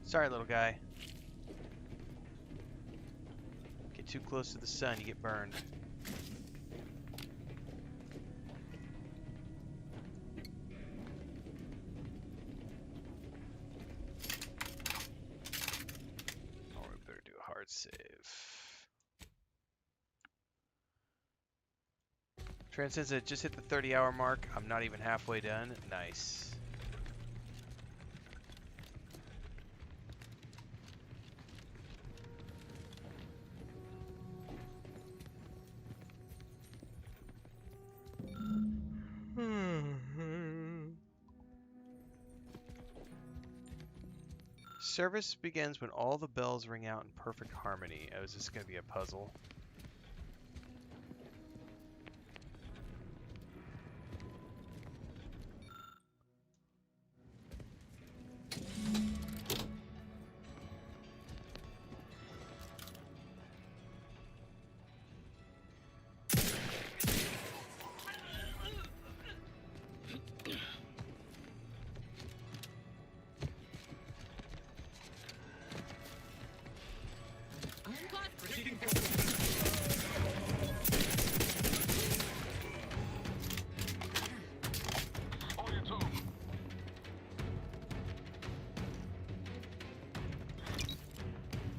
Sorry, little guy. Get too close to the sun, you get burned. Oh, we better do a hard save. Transcends it just hit the 30-hour mark. I'm not even halfway done. Nice. Service begins when all the bells ring out in perfect harmony. Oh, is this going to be a puzzle?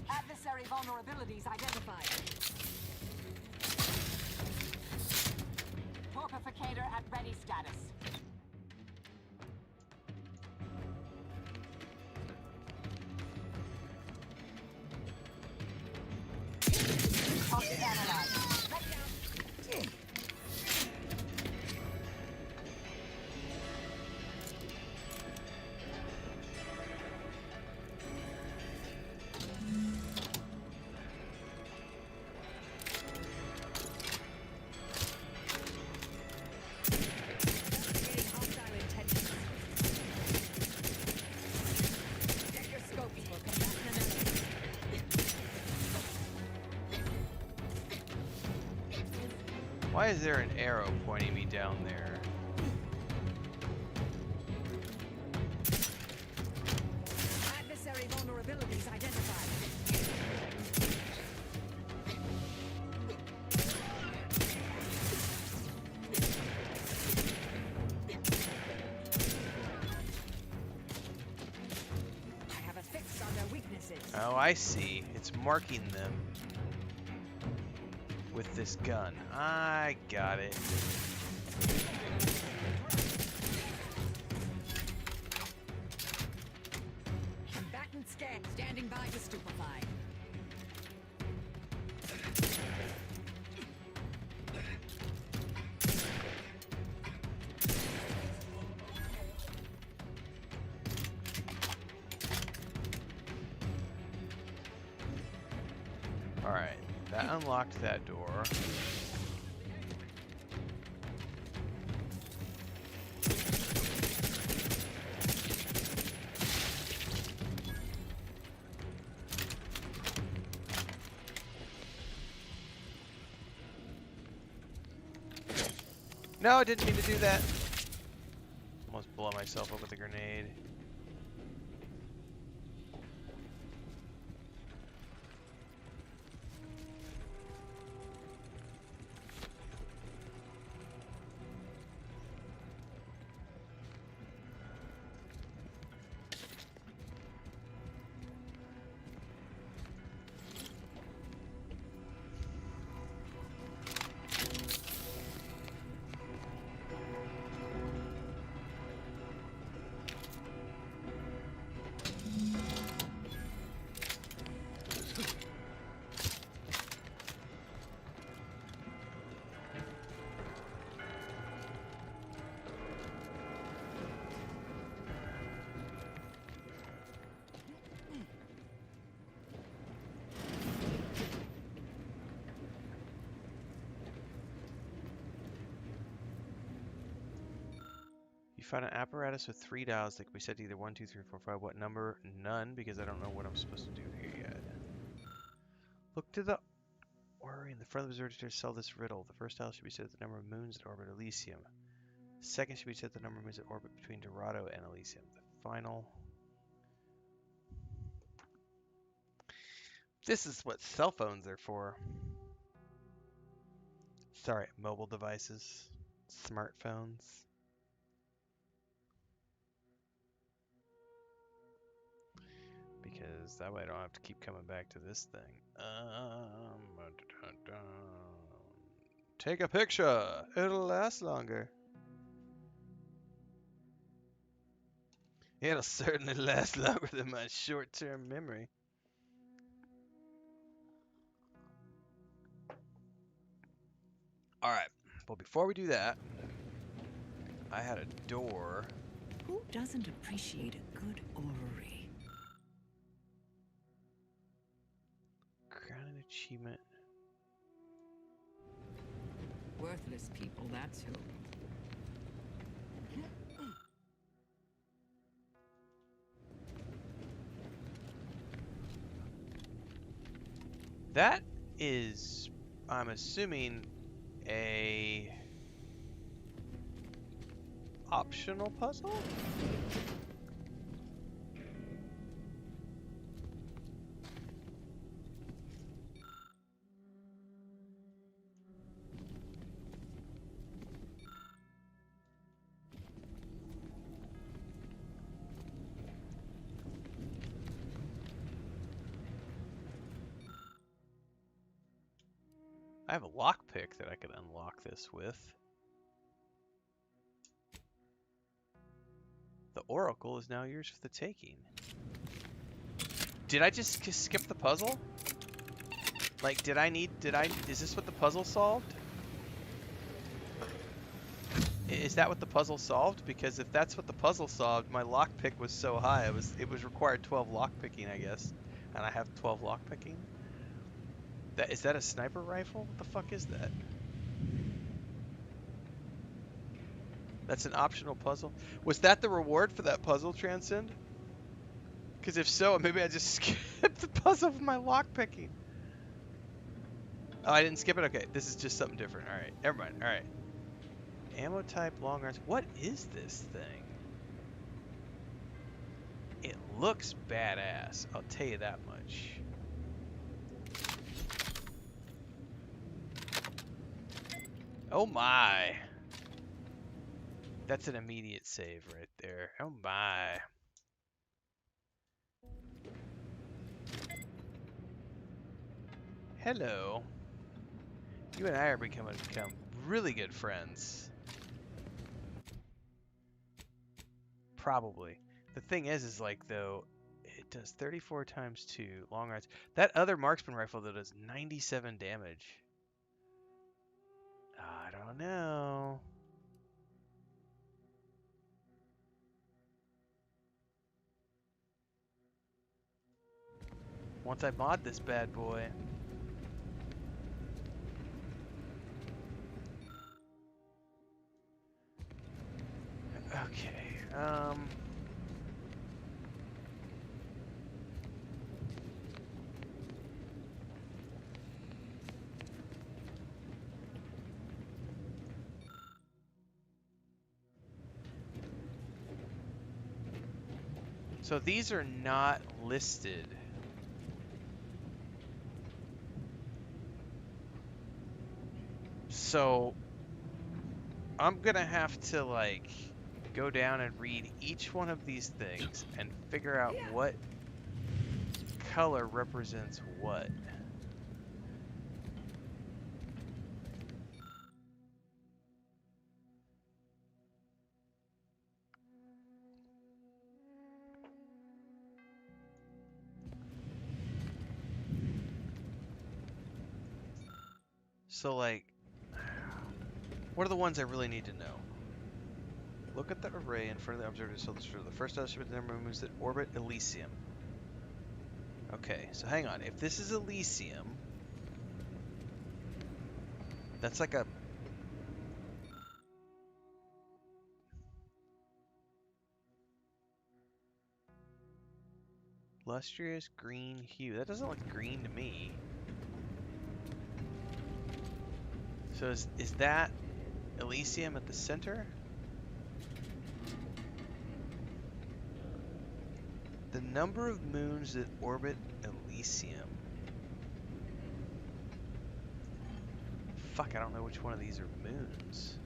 Adversary vulnerabilities identified. Torpificator at ready status. Target analyzed. Let down. Why is there an arrow pointing me down there? Adversary vulnerabilities identified. I have a fix on their weaknesses. Oh, I see. It's marking them with this gun. I got it. Combatant scan standing by to stupefy. Alright, that unlocked that door. No, I didn't mean to do that. Almost blow myself up with a grenade. You find an apparatus with 3 dials that can be set to either 1, 2, 3, 4, 5. What number? None, because I don't know what I'm supposed to do here yet. Look to the orrery in the front of the observatory to solve this riddle. The first dial should be set to the number of moons that orbit Elysium. The second should be set to the number of moons that orbit between Dorado and Elysium. The final... This is what cell phones are for. Sorry, mobile devices, smartphones. Because that way I don't have to keep coming back to this thing. Take a picture. It'll last longer. It'll certainly last longer than my short-term memory. Alright, well before we do that, I had a door. Who doesn't appreciate a good orrery? Crown and achievement. Worthless people, that's who. That is, I'm assuming, a optional puzzle? I have a lockpick that I could unlock this with. The Oracle is now yours for the taking. Did I just skip the puzzle? Like, is this what the puzzle solved? Is that what the puzzle solved? Because if that's what the puzzle solved, my lockpick was so high, it was required 12 lockpicking, I guess. And I have 12 lockpicking? Is that a sniper rifle? What the fuck is that? That's an optional puzzle. Was that the reward for that puzzle, Transcend? Because if so, maybe I just skipped the puzzle for my lockpicking. Oh, I didn't skip it? Okay, this is just something different. Alright, never mind. Alright. Ammo type, long arms. What is this thing? It looks badass. I'll tell you that much. Oh my. That's an immediate save right there. Oh my. Hello. You and I are become really good friends. Probably. The thing is like, though, it does 34 times 2 long range. That other marksman rifle, though, does 97 damage. I don't know. Once I mod this bad boy. Okay, so these are not listed. So I'm gonna have to like go down and read each one of these things and figure out what color represents what. So like, what are the ones I really need to know? Look at the array in front of the observer to solve the first estimate the number of moons that orbit Elysium. Okay, so hang on. If this is Elysium, that's like a... lustrous green hue. That doesn't look green to me. So is that Elysium at the center? The number of moons that orbit Elysium. Fuck, I don't know which one of these are moons.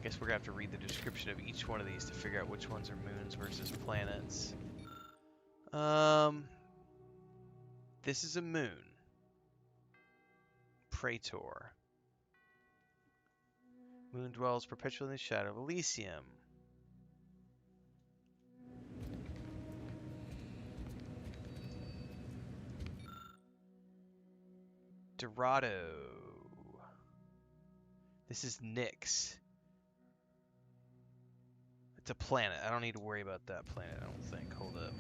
Guess we're gonna have to read the description of each one of these to figure out which ones are moons versus planets. This is a moon. Praetor. Moon dwells perpetually in the shadow of Elysium. Dorado. This is Nyx. It's a planet. I don't need to worry about that planet, I don't think. Hold up.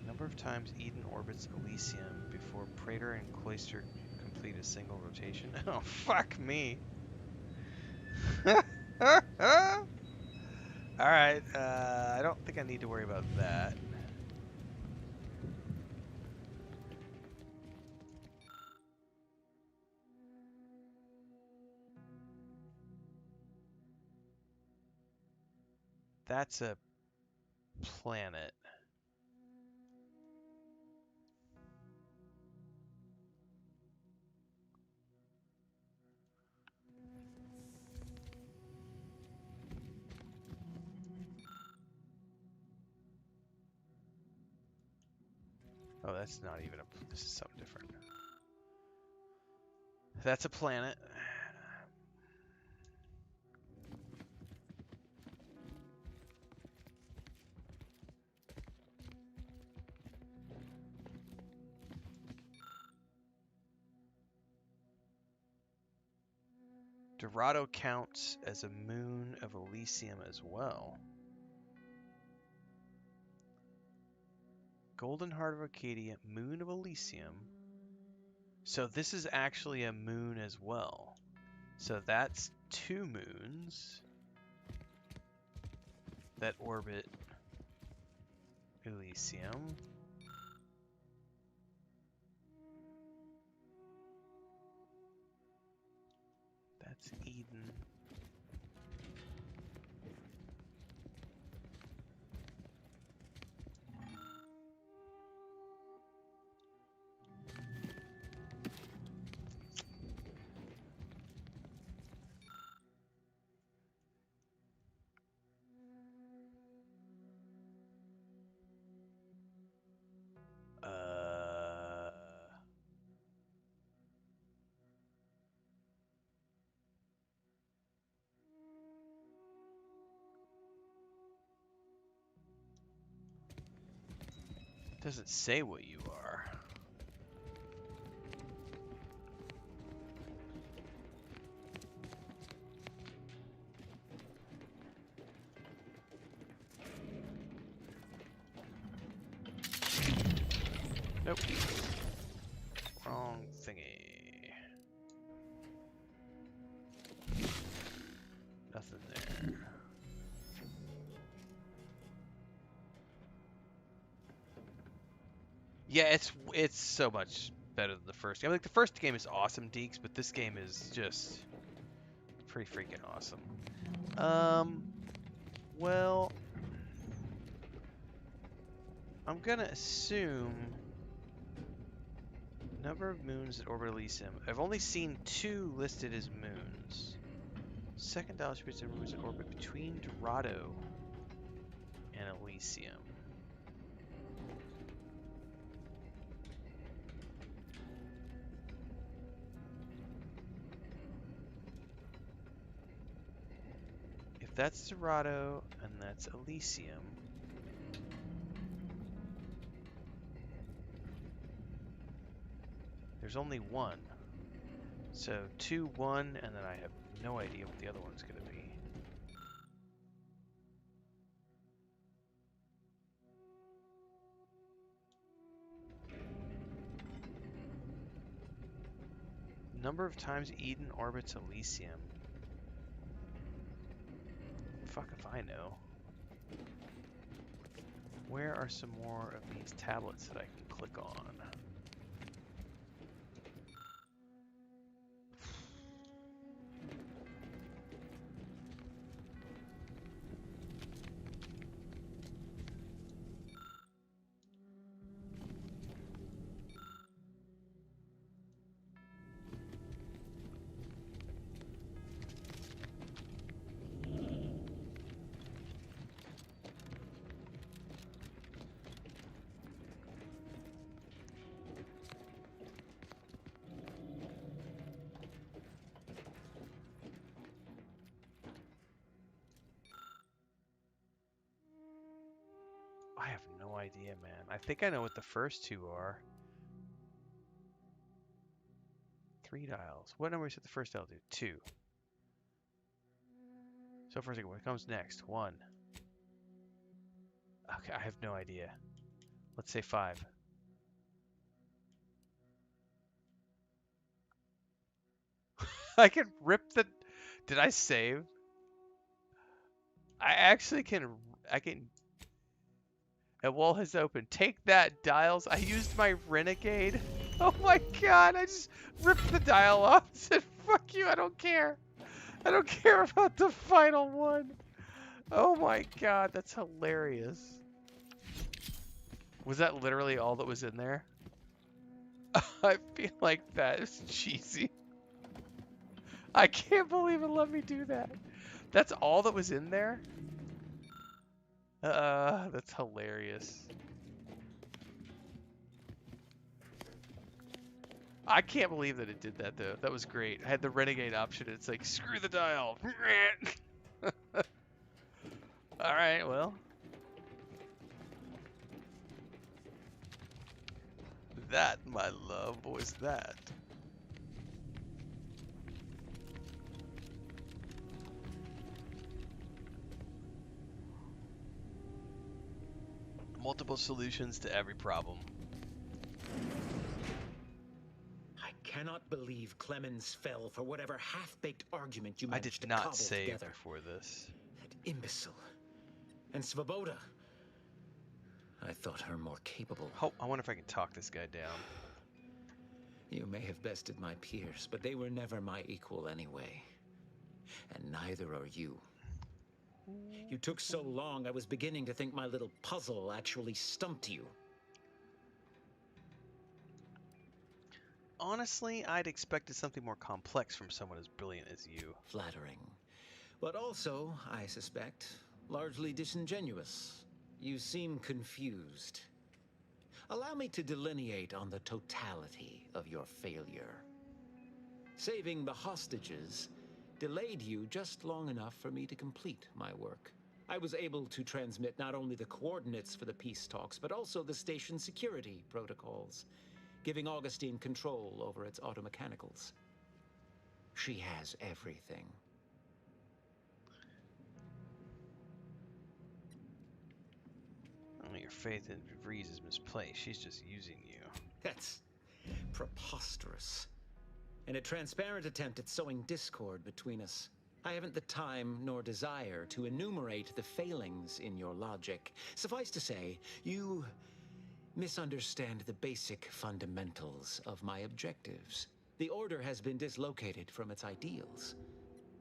Number of times Eden orbits Elysium before Praetor and Cloister complete a single rotation. Oh, fuck me. Alright, I don't think I need to worry about that. That's a planet. Oh, that's not even a... This is something different. That's a planet. Dorado counts as a moon of Elysium as well. Golden Heart of Arcadia, moon of Elysium. So this is actually a moon as well. So that's 2 moons that orbit Elysium. That's Eden. Doesn't say what you are. Nope. Wrong thingy. Nothing there. Yeah, it's so much better than the first game. Like the first game is awesome, Deeks, but this game is just pretty freaking awesome. Well, I'm gonna assume number of moons that orbit Elysium. I've only seen 2 listed as moons. Second dollar space of moons that orbit between Dorado and Elysium. If that's Dorado and that's Elysium, there's only 1. So 2, 1, and then I have no idea what the other one's going to be. Number of times Eden orbits Elysium. Fuck if I know. Where are some more of these tablets that I can click on? no idea, man. I think I know what the first two are. 3 dials. What number is it the first dial do? 2. So for a second, what comes next? 1. Okay, I have no idea. Let's say 5. I can rip the... Did I save? I actually can... I can... A wall has opened. Take that, dials. I used my renegade. Oh my god, I just ripped the dial off and said, fuck you, I don't care. I don't care about the final one. Oh my god, that's hilarious. Was that literally all that was in there? I feel like that is cheesy. I can't believe it let me do that. That's all that was in there? That's hilarious. I can't believe that it did that though. That was great. I had the renegade option. It's like, screw the dial. Alright, well. That, my love, was that. Multiple solutions to every problem. I cannot believe Clemens fell for whatever half-baked argument you I managed did to not cobble save together. before this. That imbecile. And Svoboda. I thought her more capable. Oh, I wonder if I can talk this guy down. You may have bested my peers, but they were never my equal anyway. And neither are you. You took so long, I was beginning to think my little puzzle actually stumped you. Honestly, I'd expected something more complex from someone as brilliant as you. Flattering. But also, I suspect, largely disingenuous. You seem confused. Allow me to delineate on the totality of your failure. Saving the hostages delayed you just long enough for me to complete my work. I was able to transmit not only the coordinates for the peace talks, but also the station's security protocols, giving Augustine control over its automechanicals. She has everything. Your faith in Vries is misplaced. She's just using you. That's preposterous. In a transparent attempt at sowing discord between us. I haven't the time nor desire to enumerate the failings in your logic. Suffice to say, you misunderstand the basic fundamentals of my objectives. The Order has been dislocated from its ideals,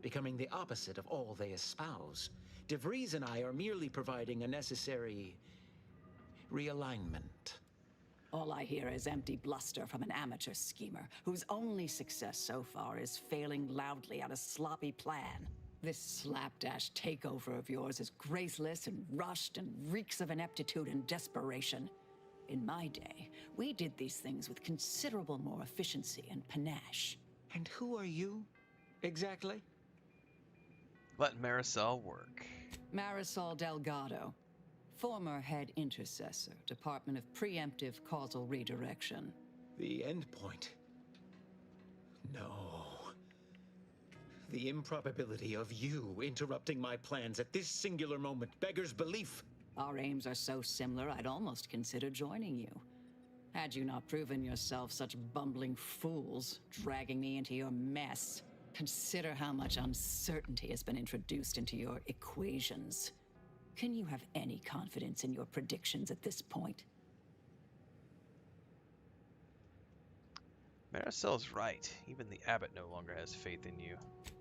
becoming the opposite of all they espouse. De Vries and I are merely providing a necessary realignment. All I hear is empty bluster from an amateur schemer whose only success so far is failing loudly at a sloppy plan. This slapdash takeover of yours is graceless and rushed and reeks of ineptitude and desperation. In my day, we did these things with considerable more efficiency and panache. And who are you, exactly? Let Marisol work. Marisol Delgado, former head intercessor, Department of Preemptive Causal Redirection. The endpoint. No. The improbability of you interrupting my plans at this singular moment beggars belief. Our aims are so similar, I'd almost consider joining you. Had you not proven yourself such bumbling fools, dragging me into your mess. Consider how much uncertainty has been introduced into your equations. Can you have any confidence in your predictions at this point? Marisol's right. Even the abbot no longer has faith in you.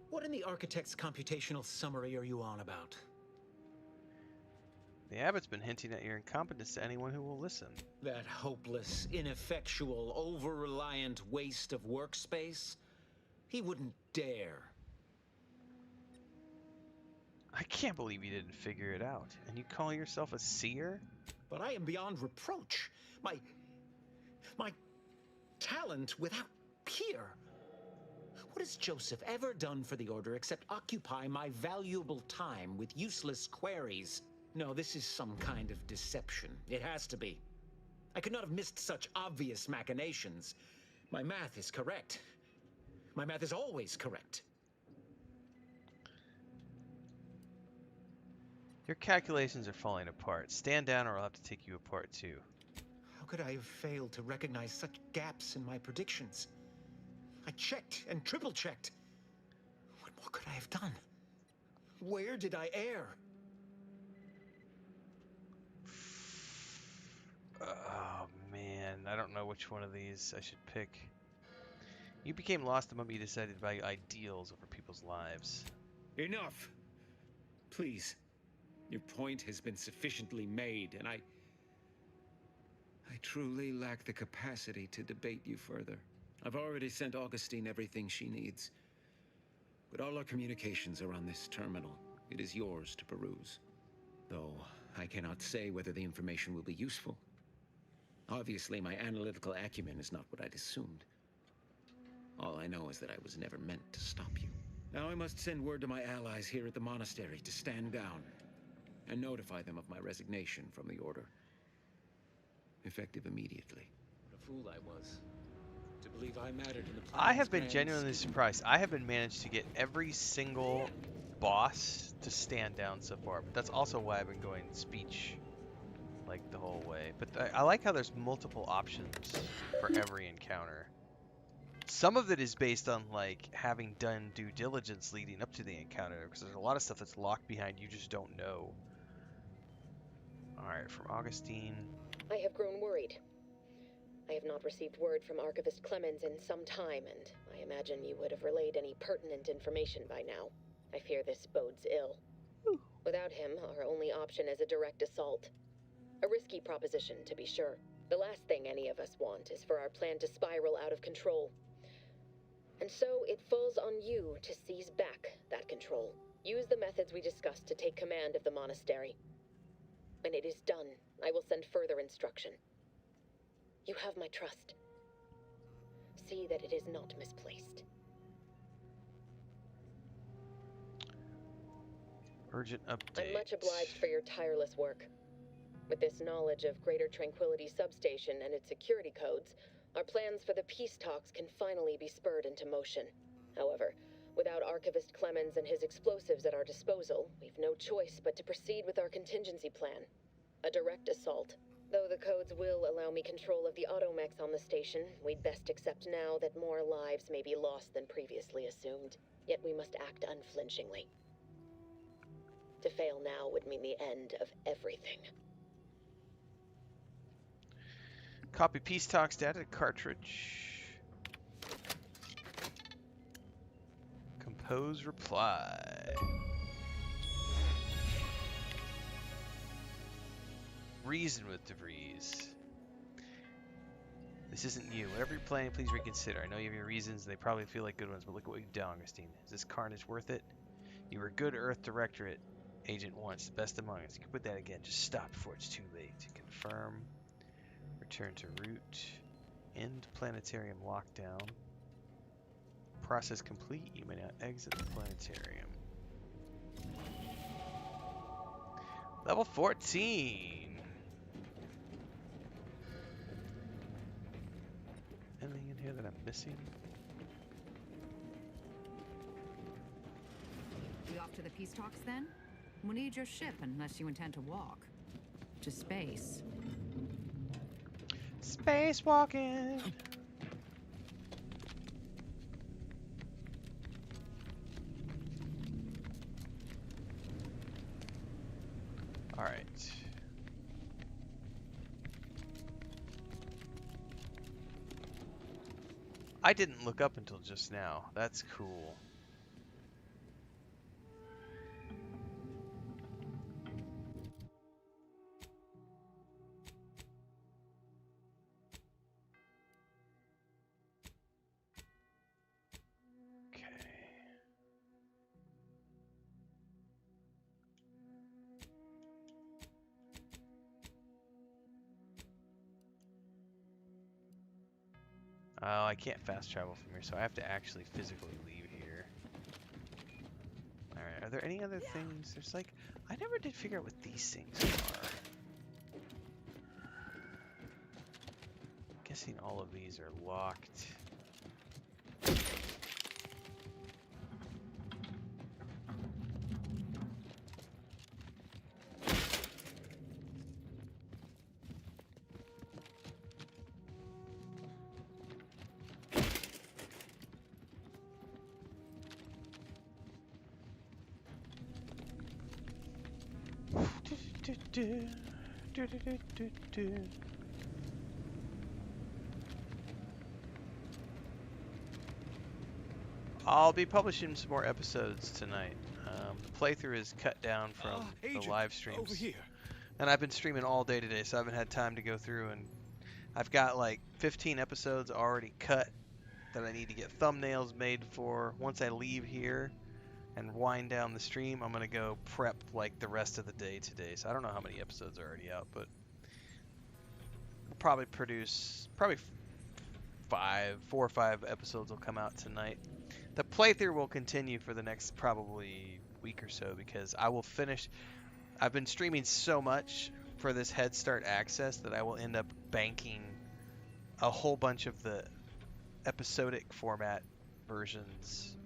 What in the architect's computational summary are you on about? The abbot's been hinting at your incompetence to anyone who will listen. That hopeless, ineffectual, over-reliant waste of workspace? He wouldn't dare. I can't believe you didn't figure it out. And you call yourself a seer? But I am beyond reproach. My talent without peer. What has Joseph ever done for the Order except occupy my valuable time with useless queries? No, this is some kind of deception. It has to be. I could not have missed such obvious machinations. My math is correct. My math is always correct. Your calculations are falling apart. Stand down or I'll have to take you apart too. How could I have failed to recognize such gaps in my predictions? I checked and triple-checked. What more could I have done? Where did I err? Oh man, I don't know which one of these I should pick. You became lost the moment you decided to value ideals over people's lives. Enough! Please. Your point has been sufficiently made, and I truly lack the capacity to debate you further. I've already sent Augustine everything she needs. But all our communications are on this terminal. It is yours to peruse. Though I cannot say whether the information will be useful. Obviously, my analytical acumen is not what I'd assumed. All I know is that I was never meant to stop you. Now I must send word to my allies here at the monastery to stand down and notify them of my resignation from the Order. Effective immediately. What a fool I was. To believe I mattered in the plan's I have been grand genuinely scheme. surprised. I have been managed to get every single boss to stand down so far, but that's also why I've been going speech like the whole way. But I like how there's multiple options for every encounter. Some of it is based on like having done due diligence leading up to the encounter, because there's a lot of stuff that's locked behind you just don't know. Alright, from Augustine. I have grown worried. I have not received word from Archivist Clemens in some time, and I imagine you would have relayed any pertinent information by now. I fear this bodes ill. Without him, our only option is a direct assault. A risky proposition, to be sure. The last thing any of us want is for our plan to spiral out of control. And so it falls on you to seize back that control. Use the methods we discussed to take command of the monastery. When it is done, I will send further instruction. You have my trust. See that it is not misplaced. Urgent update. I'm much obliged for your tireless work. With this knowledge of Greater Tranquility Substation and its security codes, our plans for the peace talks can finally be spurred into motion. However, without Archivist Clemens and his explosives at our disposal, we've no choice but to proceed with our contingency plan. A direct assault. Though the codes will allow me control of the automechs on the station, we'd best accept now that more lives may be lost than previously assumed. Yet we must act unflinchingly. To fail now would mean the end of everything. Copy peace talks data cartridge. Compose reply. Reason with DeVries. This isn't you. Whatever you're planning, please reconsider. I know you have your reasons, and they probably feel like good ones, but look at what you've done, Augustine. Is this carnage worth it? You were a good Earth Directorate agent once, the best among us. You can put that again. Just stop before it's too late. Confirm. Return to route. End planetarium lockdown. Process complete. You may now exit the planetarium. Level 14. Anything in here that I'm missing? We off to the peace talks then? We'll need your ship unless you intend to walk. To space. Spacewalking. All right. I didn't look up until just now. That's cool. Oh, I can't fast travel from here, so I have to actually physically leave here. Alright, are Are there any other things? There's like, I never did figure out what these things are. Guessing all of these are locked. I'll be publishing some more episodes tonight. The playthrough is cut down from the live streams. Over here. And I've been streaming all day today, so I haven't had time to go through, and I've got like 15 episodes already cut that I need to get thumbnails made for. Once I leave here and wind down the stream, I'm going to go prep like the rest of the day today. So I don't know how many episodes are already out, but we'll probably produce 4 or 5 episodes will come out tonight. The playthrough will continue for the next probably week or so because I will finish. I've been streaming so much for this Head Start access that I will end up banking a whole bunch of the episodic format versions.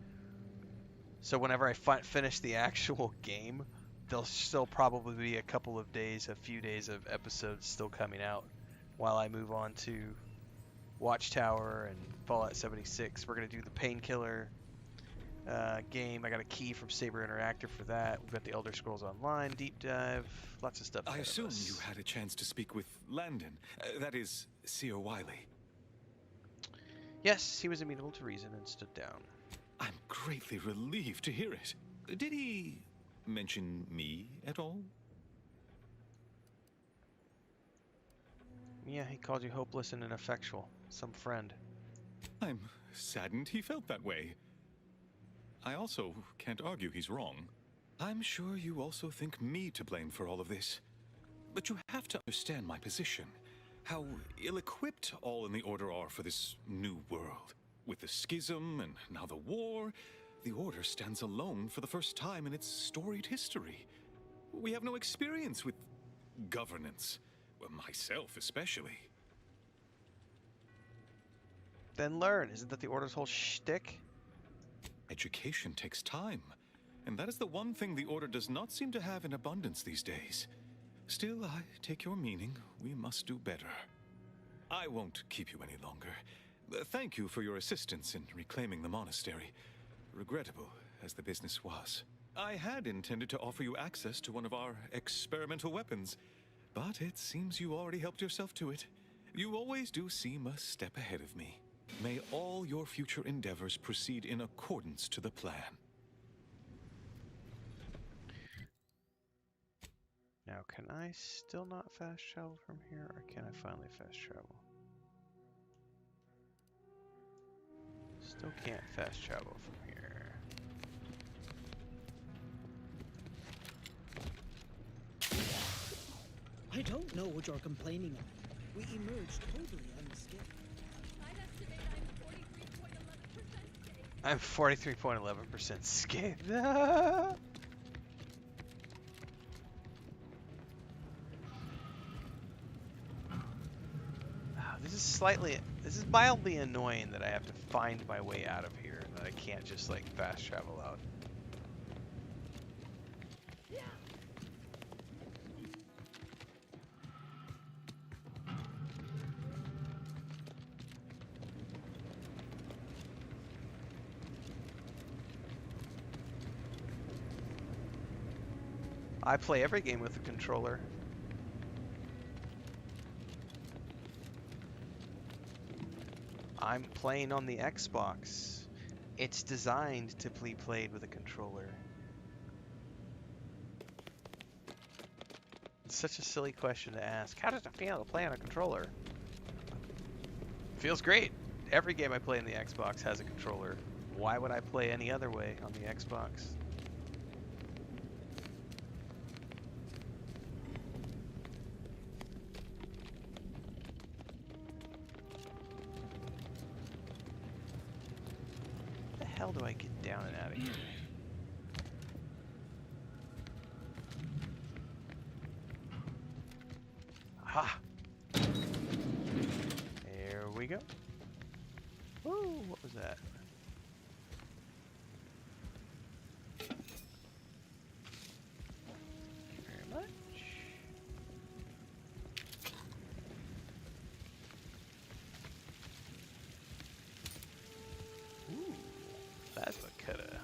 So whenever I finish the actual game, there'll still probably be a few days of episodes still coming out while I move on to Watchtower and Fallout 76. We're going to do the Painkiller game. I got a key from Saber Interactive for that. We've got the Elder Scrolls Online deep dive. Lots of stuff. I assume you had a chance to speak with Landon. That is, Seer Wiley. Yes, he was amenable to reason and stood down. I'm greatly relieved to hear it. Did he mention me at all? Yeah, he called you hopeless and ineffectual. Some friend. I'm saddened he felt that way. I also can't argue he's wrong. I'm sure you also think me to blame for all of this. But you have to understand my position. How ill-equipped all in the Order are for this new world. With the schism and now the war, the Order stands alone for the first time in its storied history. We have no experience with governance. Well, myself especially. Then learn. Isn't that the Order's whole shtick? Education takes time, and that is the one thing the Order does not seem to have in abundance these days. Still, I take your meaning. We must do better. I won't keep you any longer. Thank you for your assistance in reclaiming the monastery. Regrettable as the business was. I had intended to offer you access to one of our experimental weapons, but it seems you already helped yourself to it. You always do seem a step ahead of me. May all your future endeavors proceed in accordance to the plan. Now, can I still not fast travel from here, or can I finally fast travel? Still can't fast travel from here. I don't know what you're complaining of. We emerged totally unscathed. I'm 43.11% scathed. This is mildly annoying that I have to find my way out of here and that I can't just like fast travel out. I play every game with a controller. I'm playing on the Xbox. It's designed to be played with a controller. It's such a silly question to ask. How does it feel to play on a controller? Feels great. Every game I play on the Xbox has a controller. Why would I play any other way on the Xbox? How do I get down and out of here? we go. Woo, what was that? Thank you very much. Ooh, plasma cutter.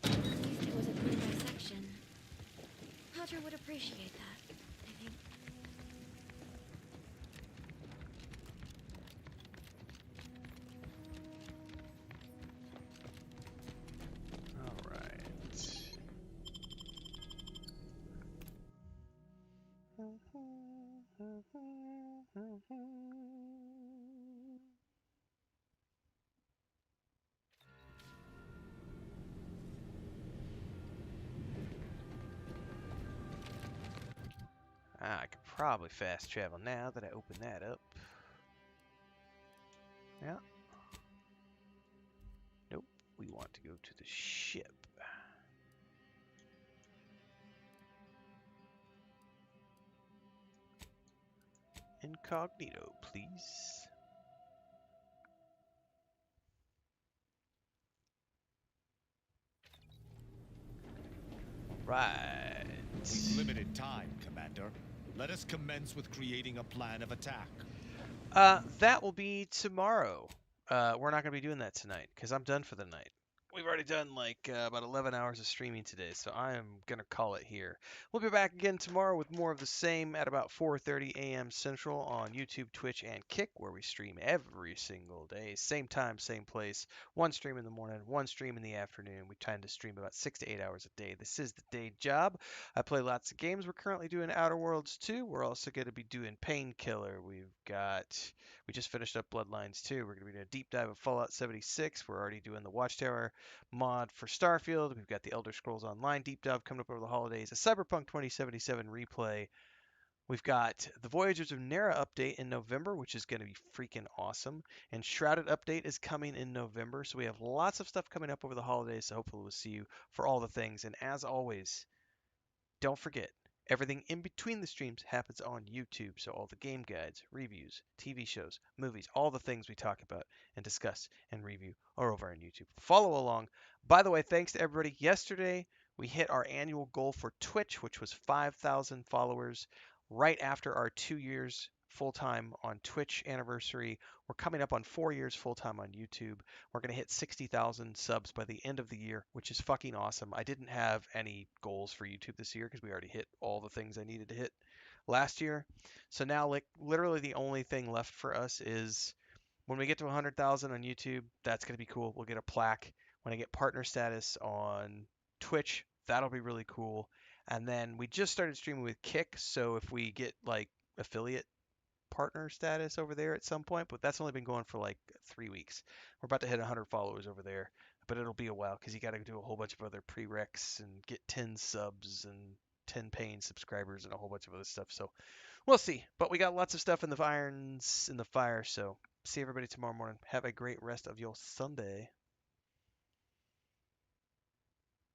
At least it was a clean dissection. Roger would appreciate that, I think. All right. I could probably fast travel now that I open that up. Yeah. Nope. We want to go to the ship. Incognito, please. Right. We've limited time, Commander. Let us commence with creating a plan of attack. That will be tomorrow. We're not going to be doing that tonight because I'm done for the night. We've already done like about 11 hours of streaming today, so I am going to call it here. We'll be back again tomorrow with more of the same at about 4:30 a.m. Central on YouTube, Twitch, and Kick, where we stream every single day. Same time, same place. One stream in the morning, one stream in the afternoon. We tend to stream about 6 to 8 hours a day. This is the day job. I play lots of games. We're currently doing Outer Worlds 2. We're also going to be doing Painkiller. We just finished up Bloodlines 2. We're going to be doing a deep dive of Fallout 76. We're already doing the Watchtower mod for Starfield. We've got the Elder Scrolls Online deep dive coming up over the holidays, a Cyberpunk 2077 replay. We've got the Voyagers of Nera update in November, which is going to be freaking awesome. And Shrouded update is coming in November. So we have lots of stuff coming up over the holidays. So hopefully we'll see you for all the things. And as always, don't forget, everything in between the streams happens on YouTube. So all the game guides, reviews, TV shows, movies, all the things we talk about and discuss and review are over on YouTube. Follow along. By the way, thanks to everybody. Yesterday, we hit our annual goal for Twitch, which was 5,000 followers right after our 2 years full-time on Twitch anniversary. We're coming up on 4 years full-time on YouTube. We're going to hit 60,000 subs by the end of the year, which is fucking awesome. I didn't have any goals for YouTube this year because we already hit all the things I needed to hit last year. So now, like, literally the only thing left for us is when we get to 100,000 on YouTube, that's going to be cool. We'll get a plaque. When I get partner status on Twitch, that'll be really cool. And then we just started streaming with Kick, so if we get like affiliate partner status over there at some point, but that's only been going for like 3 weeks. We're about to hit 100 followers over there, but it'll be a while because you got to do a whole bunch of other prereqs and get 10 subs and 10 paying subscribers and a whole bunch of other stuff. So we'll see. But we got lots of stuff in the irons in the fire. So see everybody tomorrow morning. Have a great rest of your Sunday.